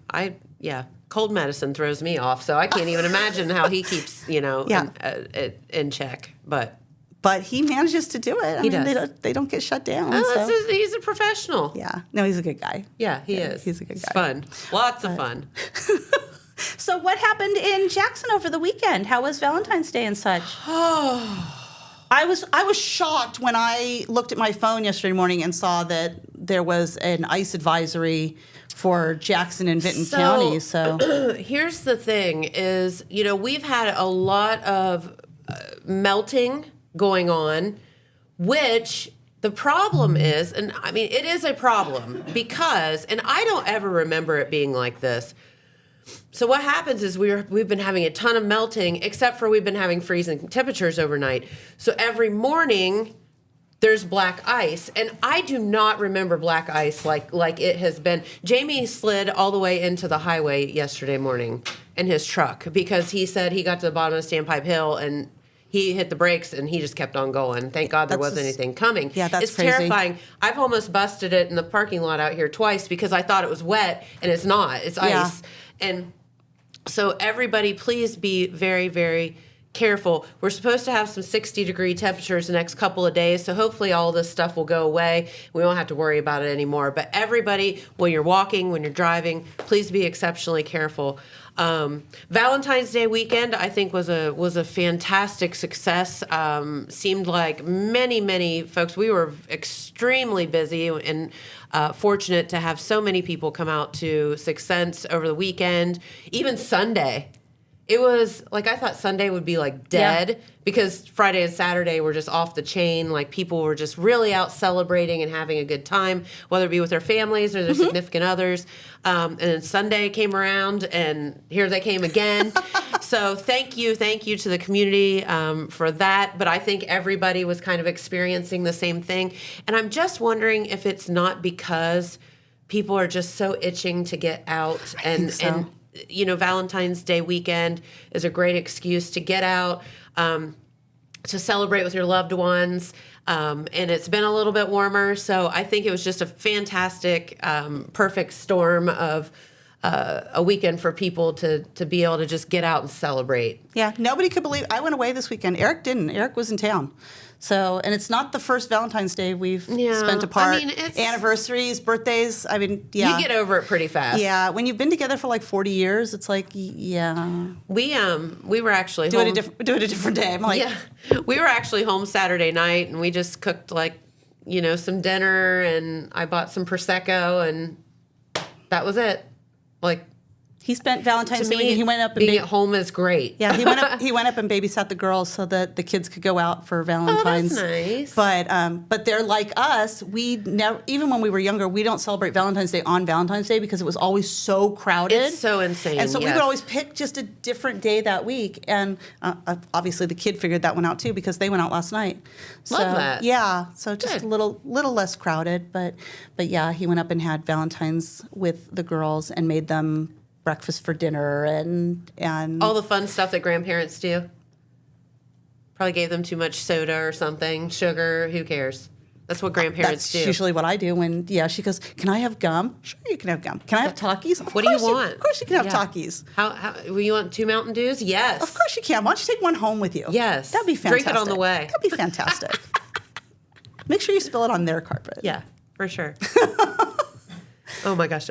cold medicine throws me off, so I can't even imagine how he keeps, Yeah. in check. But He manages to do it. I He mean, does. They don't get shut down. oh, so. he's a professional. Yeah. No, he's a good guy. Yeah, he is. he's a good It's guy. fun. Lots of fun. So what happened in Jackson over the weekend? How was Valentine's Day and such? I was shocked when I looked at my phone yesterday morning and saw that there was an ice advisory for Jackson and Vinton County. So Here's the thing is, we've had a lot of melting going on, which the problem is, and I mean, it is a problem because, and I don't ever remember it being like this. So what happens is we've been having a ton of melting, except for we've been having freezing temperatures overnight. So every morning there's black ice, and I do not remember black ice like it has been. Jamie slid all the way into the highway yesterday morning in his truck because he said he got to the bottom of Standpipe Hill and he hit the brakes and he just kept on going. Thank God there That's wasn't just- anything coming. Yeah, that's it's crazy. terrifying. I've almost busted it in the parking lot out here twice because I thought it was wet and it's not. It's Yeah. ice. And so everybody, please be very, very careful. We're supposed to have some 60-degree temperatures the next couple of days, so hopefully all this stuff will go away. We won't have to worry about it anymore. But everybody, when you're walking, when you're driving, please be exceptionally careful. Valentine's Day weekend, I think, was a fantastic success. Seemed like many folks. We were extremely busy and fortunate to have so many people come out to Six Sense over the weekend. Even Sunday, it was like I thought Sunday would be like dead because Friday and Saturday were just off the chain. Like people were just really out celebrating and having a good time, whether it be with their families or their significant others. And then Sunday came around, and here they came again. So thank you to the community for that. But I think everybody was kind of experiencing the same thing. And I'm just wondering if it's not because people are just so itching to get out and Valentine's Day weekend is a great excuse to get out, to celebrate with your loved ones. And it's been a little bit warmer. So I think it was just a fantastic, perfect storm of a weekend for people to be able to just get out and celebrate. yeah, nobody could believe I went away this weekend. Eric didn't. Eric was in town. So, and it's not the first Valentine's Day we've spent apart. I mean, it's anniversaries, birthdays. I mean, yeah. You get over it pretty fast. Yeah, when you've been together for like 40 years, it's like, yeah. We were actually Do home. it a different day. I'm like, Yeah, we were actually home Saturday night, and we just cooked like some dinner, and I bought some Prosecco, and that was it. Like, He spent Valentine's to Day me, weekend. He went up and being at home is great. Yeah, he went up and babysat the girls so that the kids could go out for Valentine's. Oh, that's nice. But they're like us. We never, even when we were younger, we don't celebrate Valentine's Day on Valentine's Day because it was always so crowded. It's so insane. And so we yes. would always pick just a different day that week. And obviously the kid figured that one out too because they went out last night. Love So, that. Yeah, so just Good. a little less crowded. But yeah, he went up and had Valentine's with the girls and made them breakfast for dinner and all the fun stuff that grandparents do. Probably gave them too much soda or something, sugar. Who cares? That's what grandparents that's do. usually what I do when she goes, can I have gum? Sure, you can have gum. Can I have Takis? Of What do you course want? Of course you can have Yeah. Takis. How will you want 2 Mountain Dews? Yes. Of course you can. Why don't you take one home with you? Yes. That'd be fantastic. Drink it on the way. That'd be fantastic. Make sure you spill it on their carpet. Yeah, for sure. Oh my gosh.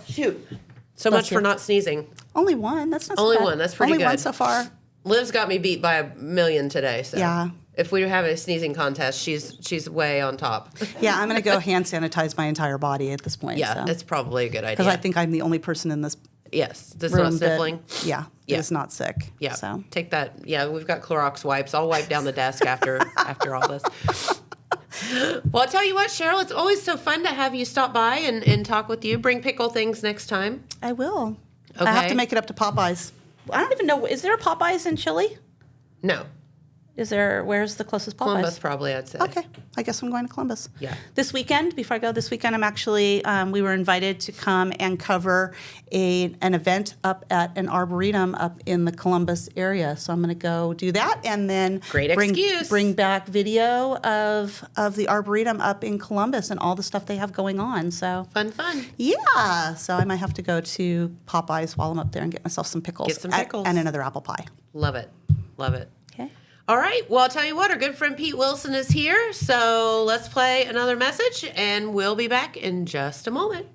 Shoot. So Bless much you. for not sneezing. Only one. That's not so Only bad. one. That's pretty Only one good. so far. Liv's got me beat by 1,000,000 today. So Yeah. if we have a sneezing contest, she's way on top. Yeah, I'm going to go hand sanitize my entire body at this point. Yeah, that's probably a good idea. because I think I'm the only person in this yes, this room not sniffling. that Yeah. is not sick. Yeah, So take that. Yeah, we've got Clorox wipes. I'll wipe down the desk after all this. Well, I'll tell you what, Cheryl, it's always so fun to have you stop by and talk with you. Bring pickle things next time. I will. I have Okay. to make it up to Popeyes. I don't even know. Is there a Popeyes in Chile? No, Is there? Where's the closest Popeyes? Columbus probably, I'd say. Okay, I guess I'm going to Columbus. Yeah. This weekend, before I go, I'm actually, we were invited to come and cover an event up at an arboretum up in the Columbus area. So I'm going to go do that and then Great excuse. bring back video of the arboretum up in Columbus and all the stuff they have going on. So Fun. yeah, so I might have to go to Popeyes while I'm up there and get myself some pickles, Get some pickles. and another apple pie. Love it. Love it. Okay. All right. Well, I'll tell you what, our good friend Pete Wilson is here. So let's play another message, and we'll be back in just a moment.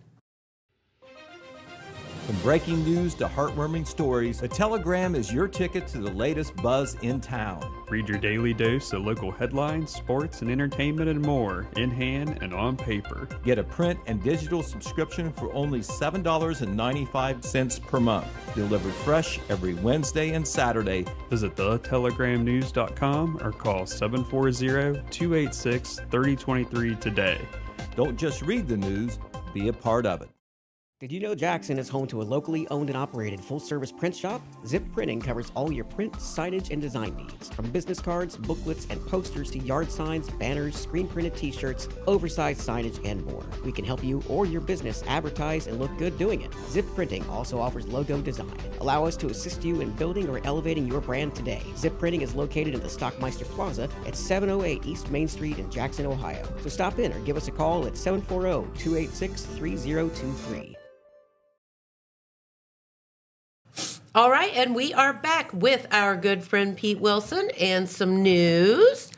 From breaking news to heartwarming stories, the Telegram is your ticket to the latest buzz in town. Read your daily dose of local headlines, sports, and entertainment and more in hand and on paper. Get a print and digital subscription for only $7.95 per month. Delivered fresh every Wednesday and Saturday. Visit thetelegramnews.com or call 740-286-3023 today. Don't just read the news, be a part of it. Did you know Jackson is home to a locally owned and operated full-service print shop? Zip Printing covers all your print, signage, and design needs. From business cards, booklets, and posters to yard signs, banners, screen-printed t-shirts, oversized signage, and more. We can help you or your business advertise and look good doing it. Zip Printing also offers logo design. Allow us to assist you in building or elevating your brand today. Zip Printing is located in the Stockmeister Plaza at 708 East Main Street in Jackson, Ohio. So stop in or give us a call at 740-286-3023. All right, and we are back with our good friend Pete Wilson and some news.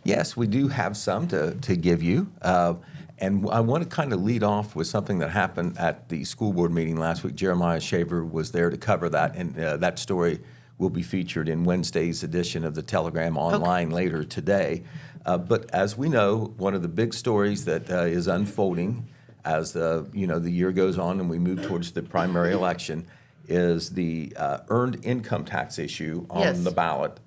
Yes, we do have some to give you. And I want to kind of lead off with something that happened at the school board meeting last week. Jeremiah Shaver was there to cover that, and that story will be featured in Wednesday's edition of the Telegram online later today. But as we know, one of the big stories that is unfolding as the year goes on and we move towards the primary election is the earned income tax issue on Yes. the ballot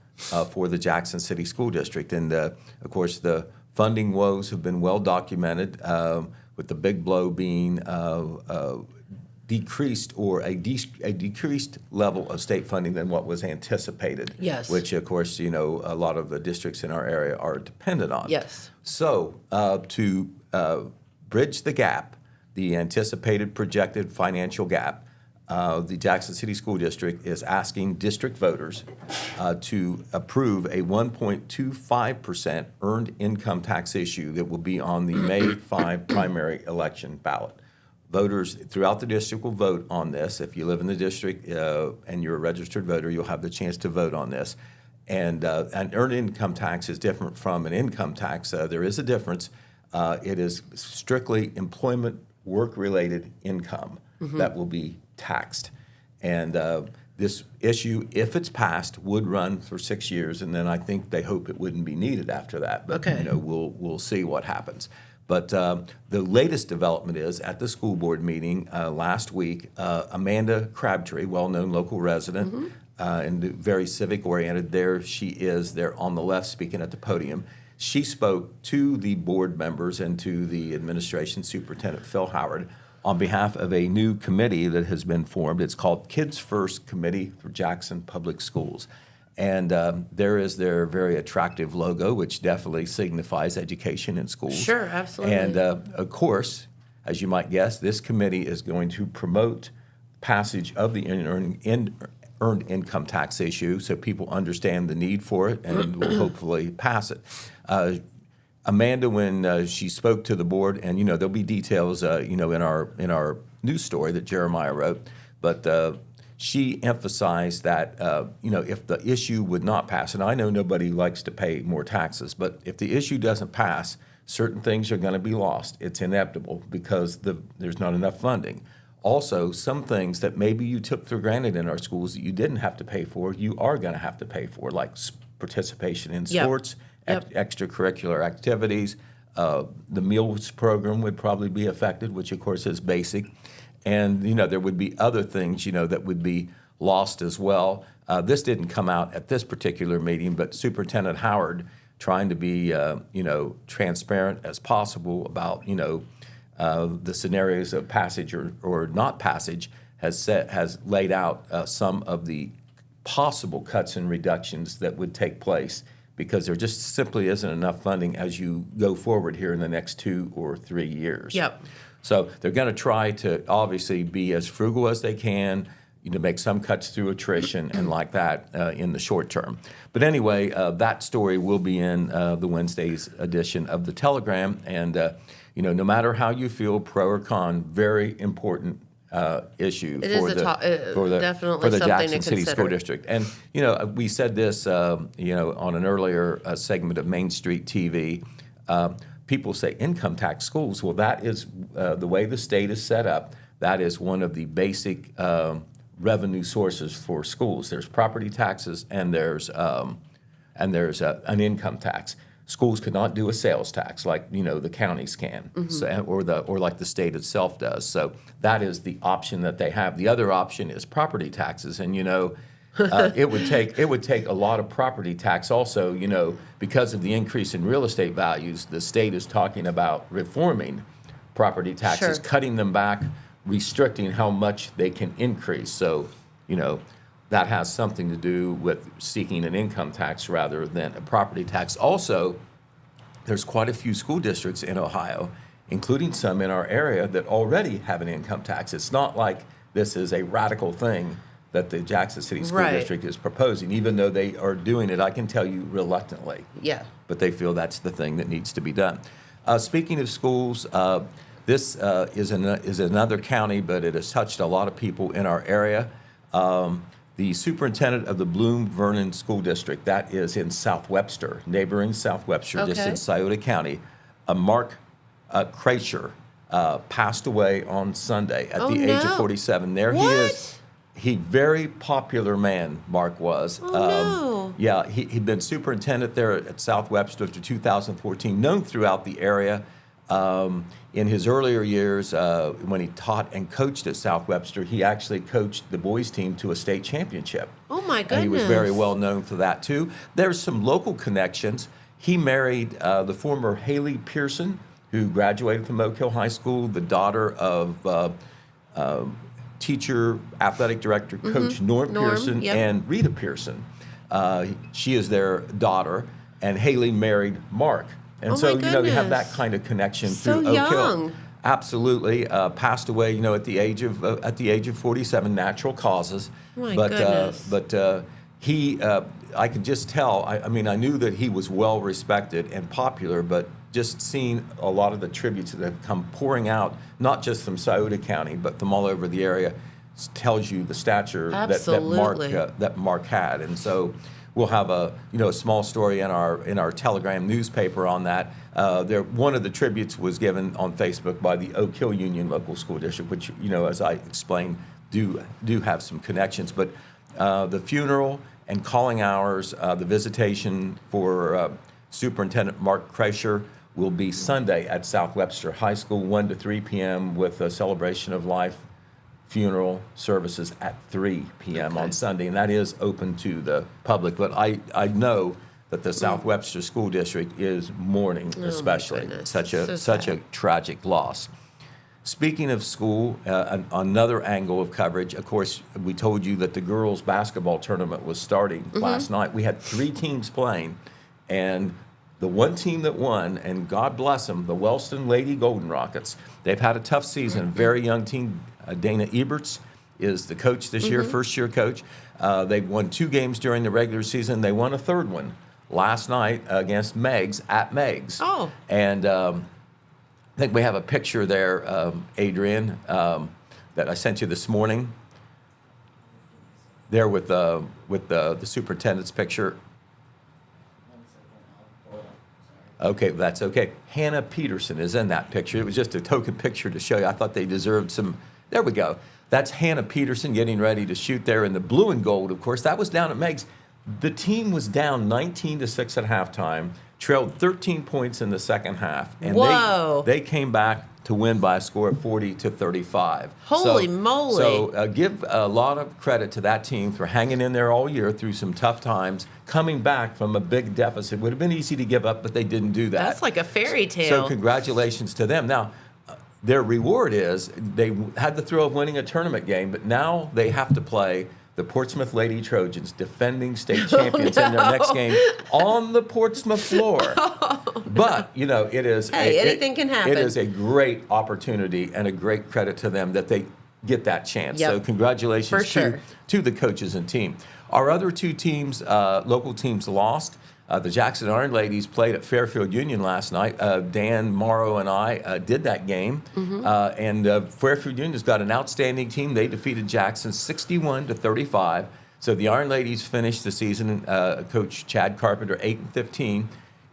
for the Jackson City School District. And, of course, the funding woes have been well documented, with the big blow being decreased or a decreased level of state funding than what was anticipated. Yes. Which, of course, a lot of the districts in our area are dependent on. Yes. So to bridge the gap, the anticipated projected financial gap, the Jackson City School District is asking district voters to approve a 1.25% earned income tax issue that will be on the May 5 primary election ballot. Voters throughout the district will vote on this. If you live in the district and you're a registered voter, you'll have the chance to vote on this. And an earned income tax is different from an income tax. There is a difference. It is strictly employment work-related income that will be taxed. And this issue, if it's passed, would run for 6 years, and then I think they hope it wouldn't be needed after that. But Okay. we'll see what happens. But the latest development is at the school board meeting last week, Amanda Crabtree, well-known local resident and very civic-oriented. There she is, there on the left, speaking at the podium. She spoke to the board members and to the administration, Superintendent Phil Howard, on behalf of a new committee that has been formed. It's called Kids First Committee for Jackson Public Schools. And there is their very attractive logo, which definitely signifies education in schools. Sure, absolutely. And of course, as you might guess, this committee is going to promote passage of the earned income tax issue so people understand the need for it and will hopefully pass it. Amanda, when she spoke to the board, and there'll be details, in our news story that Jeremiah wrote, but she emphasized that if the issue would not pass, and I know nobody likes to pay more taxes, but if the issue doesn't pass, certain things are going to be lost. It's inevitable because there's not enough funding. Also, some things that maybe you took for granted in our schools that you didn't have to pay for, you are going to have to pay for, like participation in sports, extracurricular activities. The meals program would probably be affected, which of course is basic. And, there would be other things, that would be lost as well. This didn't come out at this particular meeting, but Superintendent Howard, trying to be, transparent as possible about, the scenarios of passage or not passage, has laid out some of the possible cuts and reductions that would take place because there just simply isn't enough funding as you go forward here in the next 2 or 3 years. Yep. So they're going to try to obviously be as frugal as they can, make some cuts through attrition and like that in the short term. But anyway, that story will be in the Wednesday's edition of the Telegram. And, no matter how you feel, pro or con, very important issue It for is definitely for the something Jackson to City consider. School District. And, we said this, on an earlier segment of Main Street TV. People say income tax schools. Well, that is the way the state is set up. That is one of the basic revenue sources for schools. There's property taxes and there's an income tax. Schools could not do a sales tax like the counties can, or like the state itself does. So that is the option that they have. The other option is property taxes, and it would take a lot of property tax also, because of the increase in real estate values. The state is talking about reforming property taxes, Sure. cutting them back, restricting how much they can increase. So, that has something to do with seeking an income tax rather than a property tax. Also, there's quite a few school districts in Ohio, including some in our area, that already have an income tax. It's not like this is a radical thing that the Jackson City School Right. District is proposing, even though they are doing it, I can tell you, reluctantly. Yeah. But they feel that's the thing that needs to be done. Speaking of schools, this is another county, but it has touched a lot of people in our area. The superintendent of the Bloom Vernon School District, that is in South Webster, neighboring South Webster, just Okay. in Scioto County, Mark Kreischer, passed away on Sunday at Oh, the age of no. 47. There he What? is. He very popular man, Mark was. Oh, no. Yeah, he'd been superintendent there at South Webster after 2014, known throughout the area. In his earlier years, when he taught and coached at South Webster, he actually coached the boys team to a state championship. Oh, my And he was goodness. very well known for that, too. There's some local connections. He married the former Haley Pearson, who graduated from Oak Hill High School, the daughter of teacher, athletic director, Coach Norm Pearson, yep. and Rita Pearson. She is their daughter, and Haley married Mark. And Oh, so, my you have that goodness. kind of connection So through Oak young. Hill. Absolutely, passed away, at the age of 47, natural causes. My but goodness. he, I could just tell. I mean, I knew that he was well respected and popular, but just seeing a lot of the tributes that have come pouring out, not just from Scioto County, but from all over the area, tells you the stature Absolutely. that Mark had. And so we'll have a small story in our Telegram newspaper on that. One of the tributes was given on Facebook by the Oak Hill Union Local School District, which as I explained, do have some connections. But The funeral and calling hours, the visitation for Superintendent Mark Kreischer will be Sunday at South Webster High School, 1 to 3 p.m. with a celebration of life funeral services at 3 p.m. on Sunday, and that is open to the public. But I know that the South Webster School District is mourning, especially such a tragic loss. Speaking of school, another angle of coverage, of course, we told you that the girls' basketball tournament was starting last night. We had 3 teams playing, and the one team that won, and God bless them, the Wellston Lady Golden Rockets, they've had a tough season. Very young team. Dana Eberts is the coach this year, first-year coach. They've won 2 games during the regular season. They won a third one last night against Meigs at Meigs. Oh. And I think we have a picture there, Adrian, that I sent you this morning. There with the superintendent's picture. Okay, that's okay. Hannah Peterson is in that picture. It was just a token picture to show you. I thought they deserved some. There we go. That's Hannah Peterson getting ready to shoot there in the blue and gold, of course. That was down at Meigs. The team was down 19-6 at halftime, trailed 13 points in the second half. And Whoa. They came back to win by a score of 40-35. Holy moly. So give a lot of credit to that team for hanging in there all year through some tough times, coming back from a big deficit. Would have been easy to give up, but they didn't do that. That's like a fairy tale. So congratulations to them. Now, their reward is they had the thrill of winning a tournament game, but now they have to play the Portsmouth Lady Trojans, defending state champions, in their next game on the Portsmouth floor. But, you know, it is anything can happen. It is a great opportunity and a great credit to them that they get that chance. Yep. So congratulations For sure. to the coaches and team. Our other 2 teams, local teams, lost. The Jackson Iron Ladies played at Fairfield Union last night. Dan Morrow and I did that game. And Fairfield Union's got an outstanding team. They defeated Jackson 61-35. So the Iron Ladies finished the season, Coach Chad Carpenter, 8-15.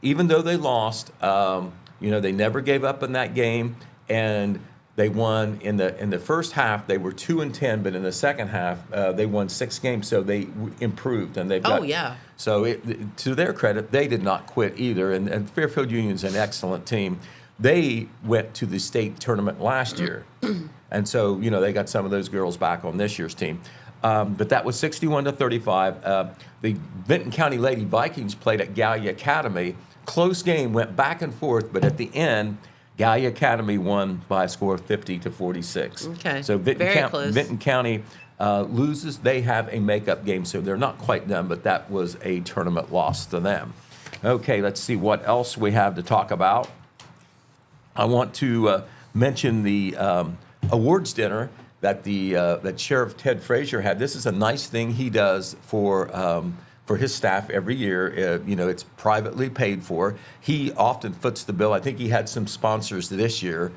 Even though they lost, they never gave up in that game. And they won in the first half. They were 2-10, but in the second half, they won 6 games. So they improved, and they've got. Oh, yeah. So to their credit, they did not quit either. And Fairfield Union's an excellent team. They went to the state tournament last year, and so they got some of those girls back on this year's team. But that was 61-35. The Benton County Lady Vikings played at Gallia Academy. Close game, went back and forth, but at the end, Gallia Academy won by a score of 50-46. Okay, So close. Benton County loses. They have a makeup game, so they're not quite done, but that was a tournament loss to them. Okay, let's see what else we have to talk about. I want to mention the awards dinner that Sheriff Ted Frazier had. This is a nice thing he does for his staff every year. It's privately paid for. He often foots the bill. I think he had some sponsors this year,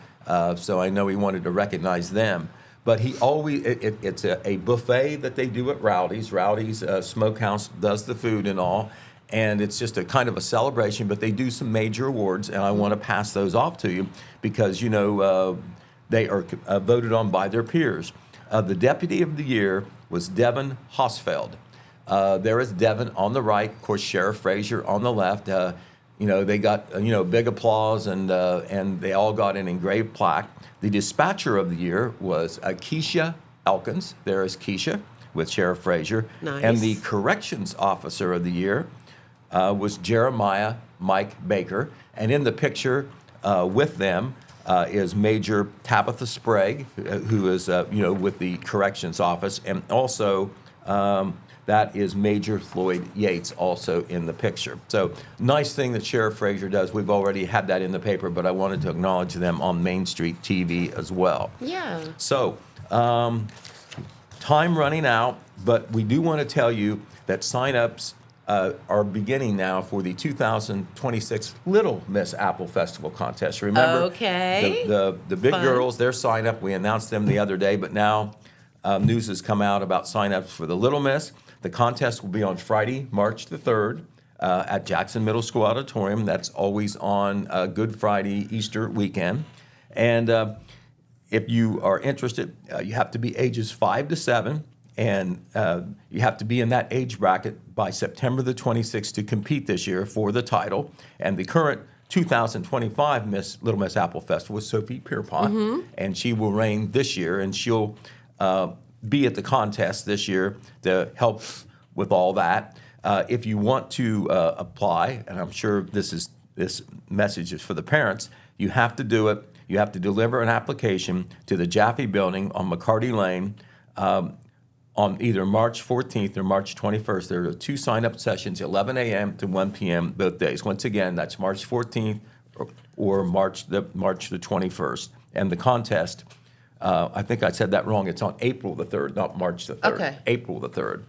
so I know he wanted to recognize them. But he always, it's a buffet that they do at Rowdy's. Rowdy's Smokehouse does the food and all. And it's just a kind of a celebration, but they do some major awards, and I want to pass those off to you because, they are voted on by their peers. The Deputy of the Year was Devin Hosfeld. There is Devin on the right, of course, Sheriff Frazier on the left. They got, big applause, and they all got an engraved plaque. The Dispatcher of the Year was Keisha Elkins. There is Keisha with Sheriff Frazier. Nice. And the Corrections Officer of the Year was Jeremiah Mike Baker. And in the picture with them is Major Tabitha Sprague, who is, with the Corrections Office. And also that is Major Floyd Yates also in the picture. So nice thing that Sheriff Frazier does. We've already had that in the paper, but I wanted to acknowledge them on Main Street TV as well. Yeah. So time running out, but we do want to tell you that sign-ups are beginning now for the 2026 Little Miss Apple Festival contest. Remember, Okay. the big Fun. girls, their sign-up, we announced them the other day, but now news has come out about sign-ups for the Little Miss. The contest will be on Friday, March the 3rd at Jackson Middle School Auditorium. That's always on Good Friday, Easter weekend. And if you are interested, you have to be ages 5 to 7, And you have to be in that age bracket by September the 26th to compete this year for the title. And the current 2025 Little Miss Apple Festival is Sophie Pierpont, and she will reign this year, and she'll be at the contest this year to help with all that. If you want to apply, and I'm sure this message is for the parents, you have to do it. You have to deliver an application to the Jaffe Building on McCarty Lane on either March 14th or March 21st. There are 2 sign-up sessions, 11 a.m. to 1 p.m. both days. Once again, that's March 14th or March the 21st. And the contest, I think I said that wrong. It's on April the 3rd, not March the 3rd. Okay. April the 3rd.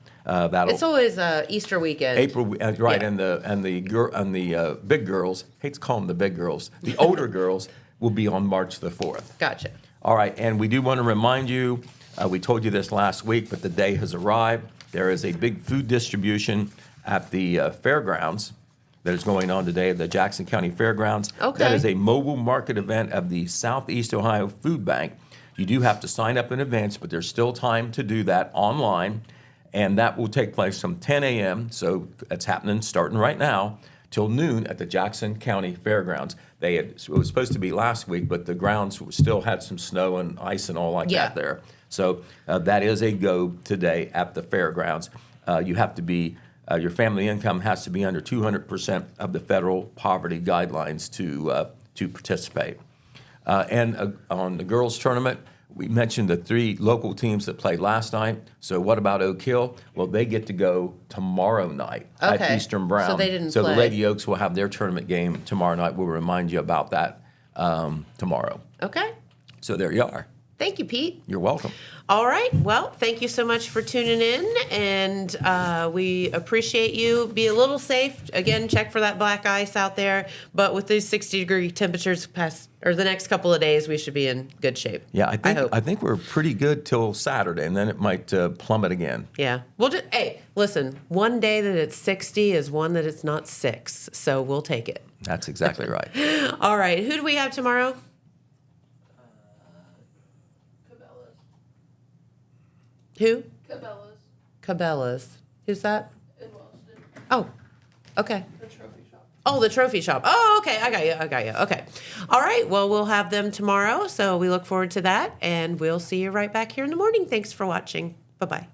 It's always Easter weekend. April, right? Yeah. And the big girls, hate to call them the big girls, the older girls will be on March the 4th. Gotcha. All right, and we do want to remind you, we told you this last week, but the day has arrived. There is a big food distribution at the fairgrounds that is going on today at the Jackson County Fairgrounds. Okay. That is a mobile market event of the Southeast Ohio Food Bank. You do have to sign up in advance, but there's still time to do that online, and that will take place from 10 a.m., so it's happening starting right now, till noon at the Jackson County Fairgrounds. It was supposed to be last week, but the grounds still had some snow and ice and all like that there. So that is a go today at the fairgrounds. You have to be, your family income has to be under 200% of the federal poverty guidelines to participate. And on the girls' tournament, we mentioned the 3 local teams that played last night. So what about Oak Hill? Well, they get to go tomorrow night at Okay. Eastern Brown. So they didn't So play. the Lady Oaks will have their tournament game tomorrow night. We'll remind you about that tomorrow. Okay. So there you are. Thank you, Pete. You're welcome. All right. Well, thank you so much for tuning in, and we appreciate you. Be a little safe. Again, check for that black ice out there. But with these 60-degree temperatures the next couple of days, we should be in good shape. Yeah, hope. I think we're pretty good till Saturday, and then it might plummet again. Yeah. We'll just, hey, listen, one day that it's 60 is one that it's not 6. So we'll take it. That's exactly right. All right. Who do we have tomorrow? Who? Cabela's. Who's that? In Boston. Oh, okay. The trophy shop. Oh, the trophy shop. Oh, okay. I got you. Okay. All right. Well, we'll have them tomorrow. So we look forward to that. And we'll see you right back here in the morning. Thanks for watching. Bye-bye.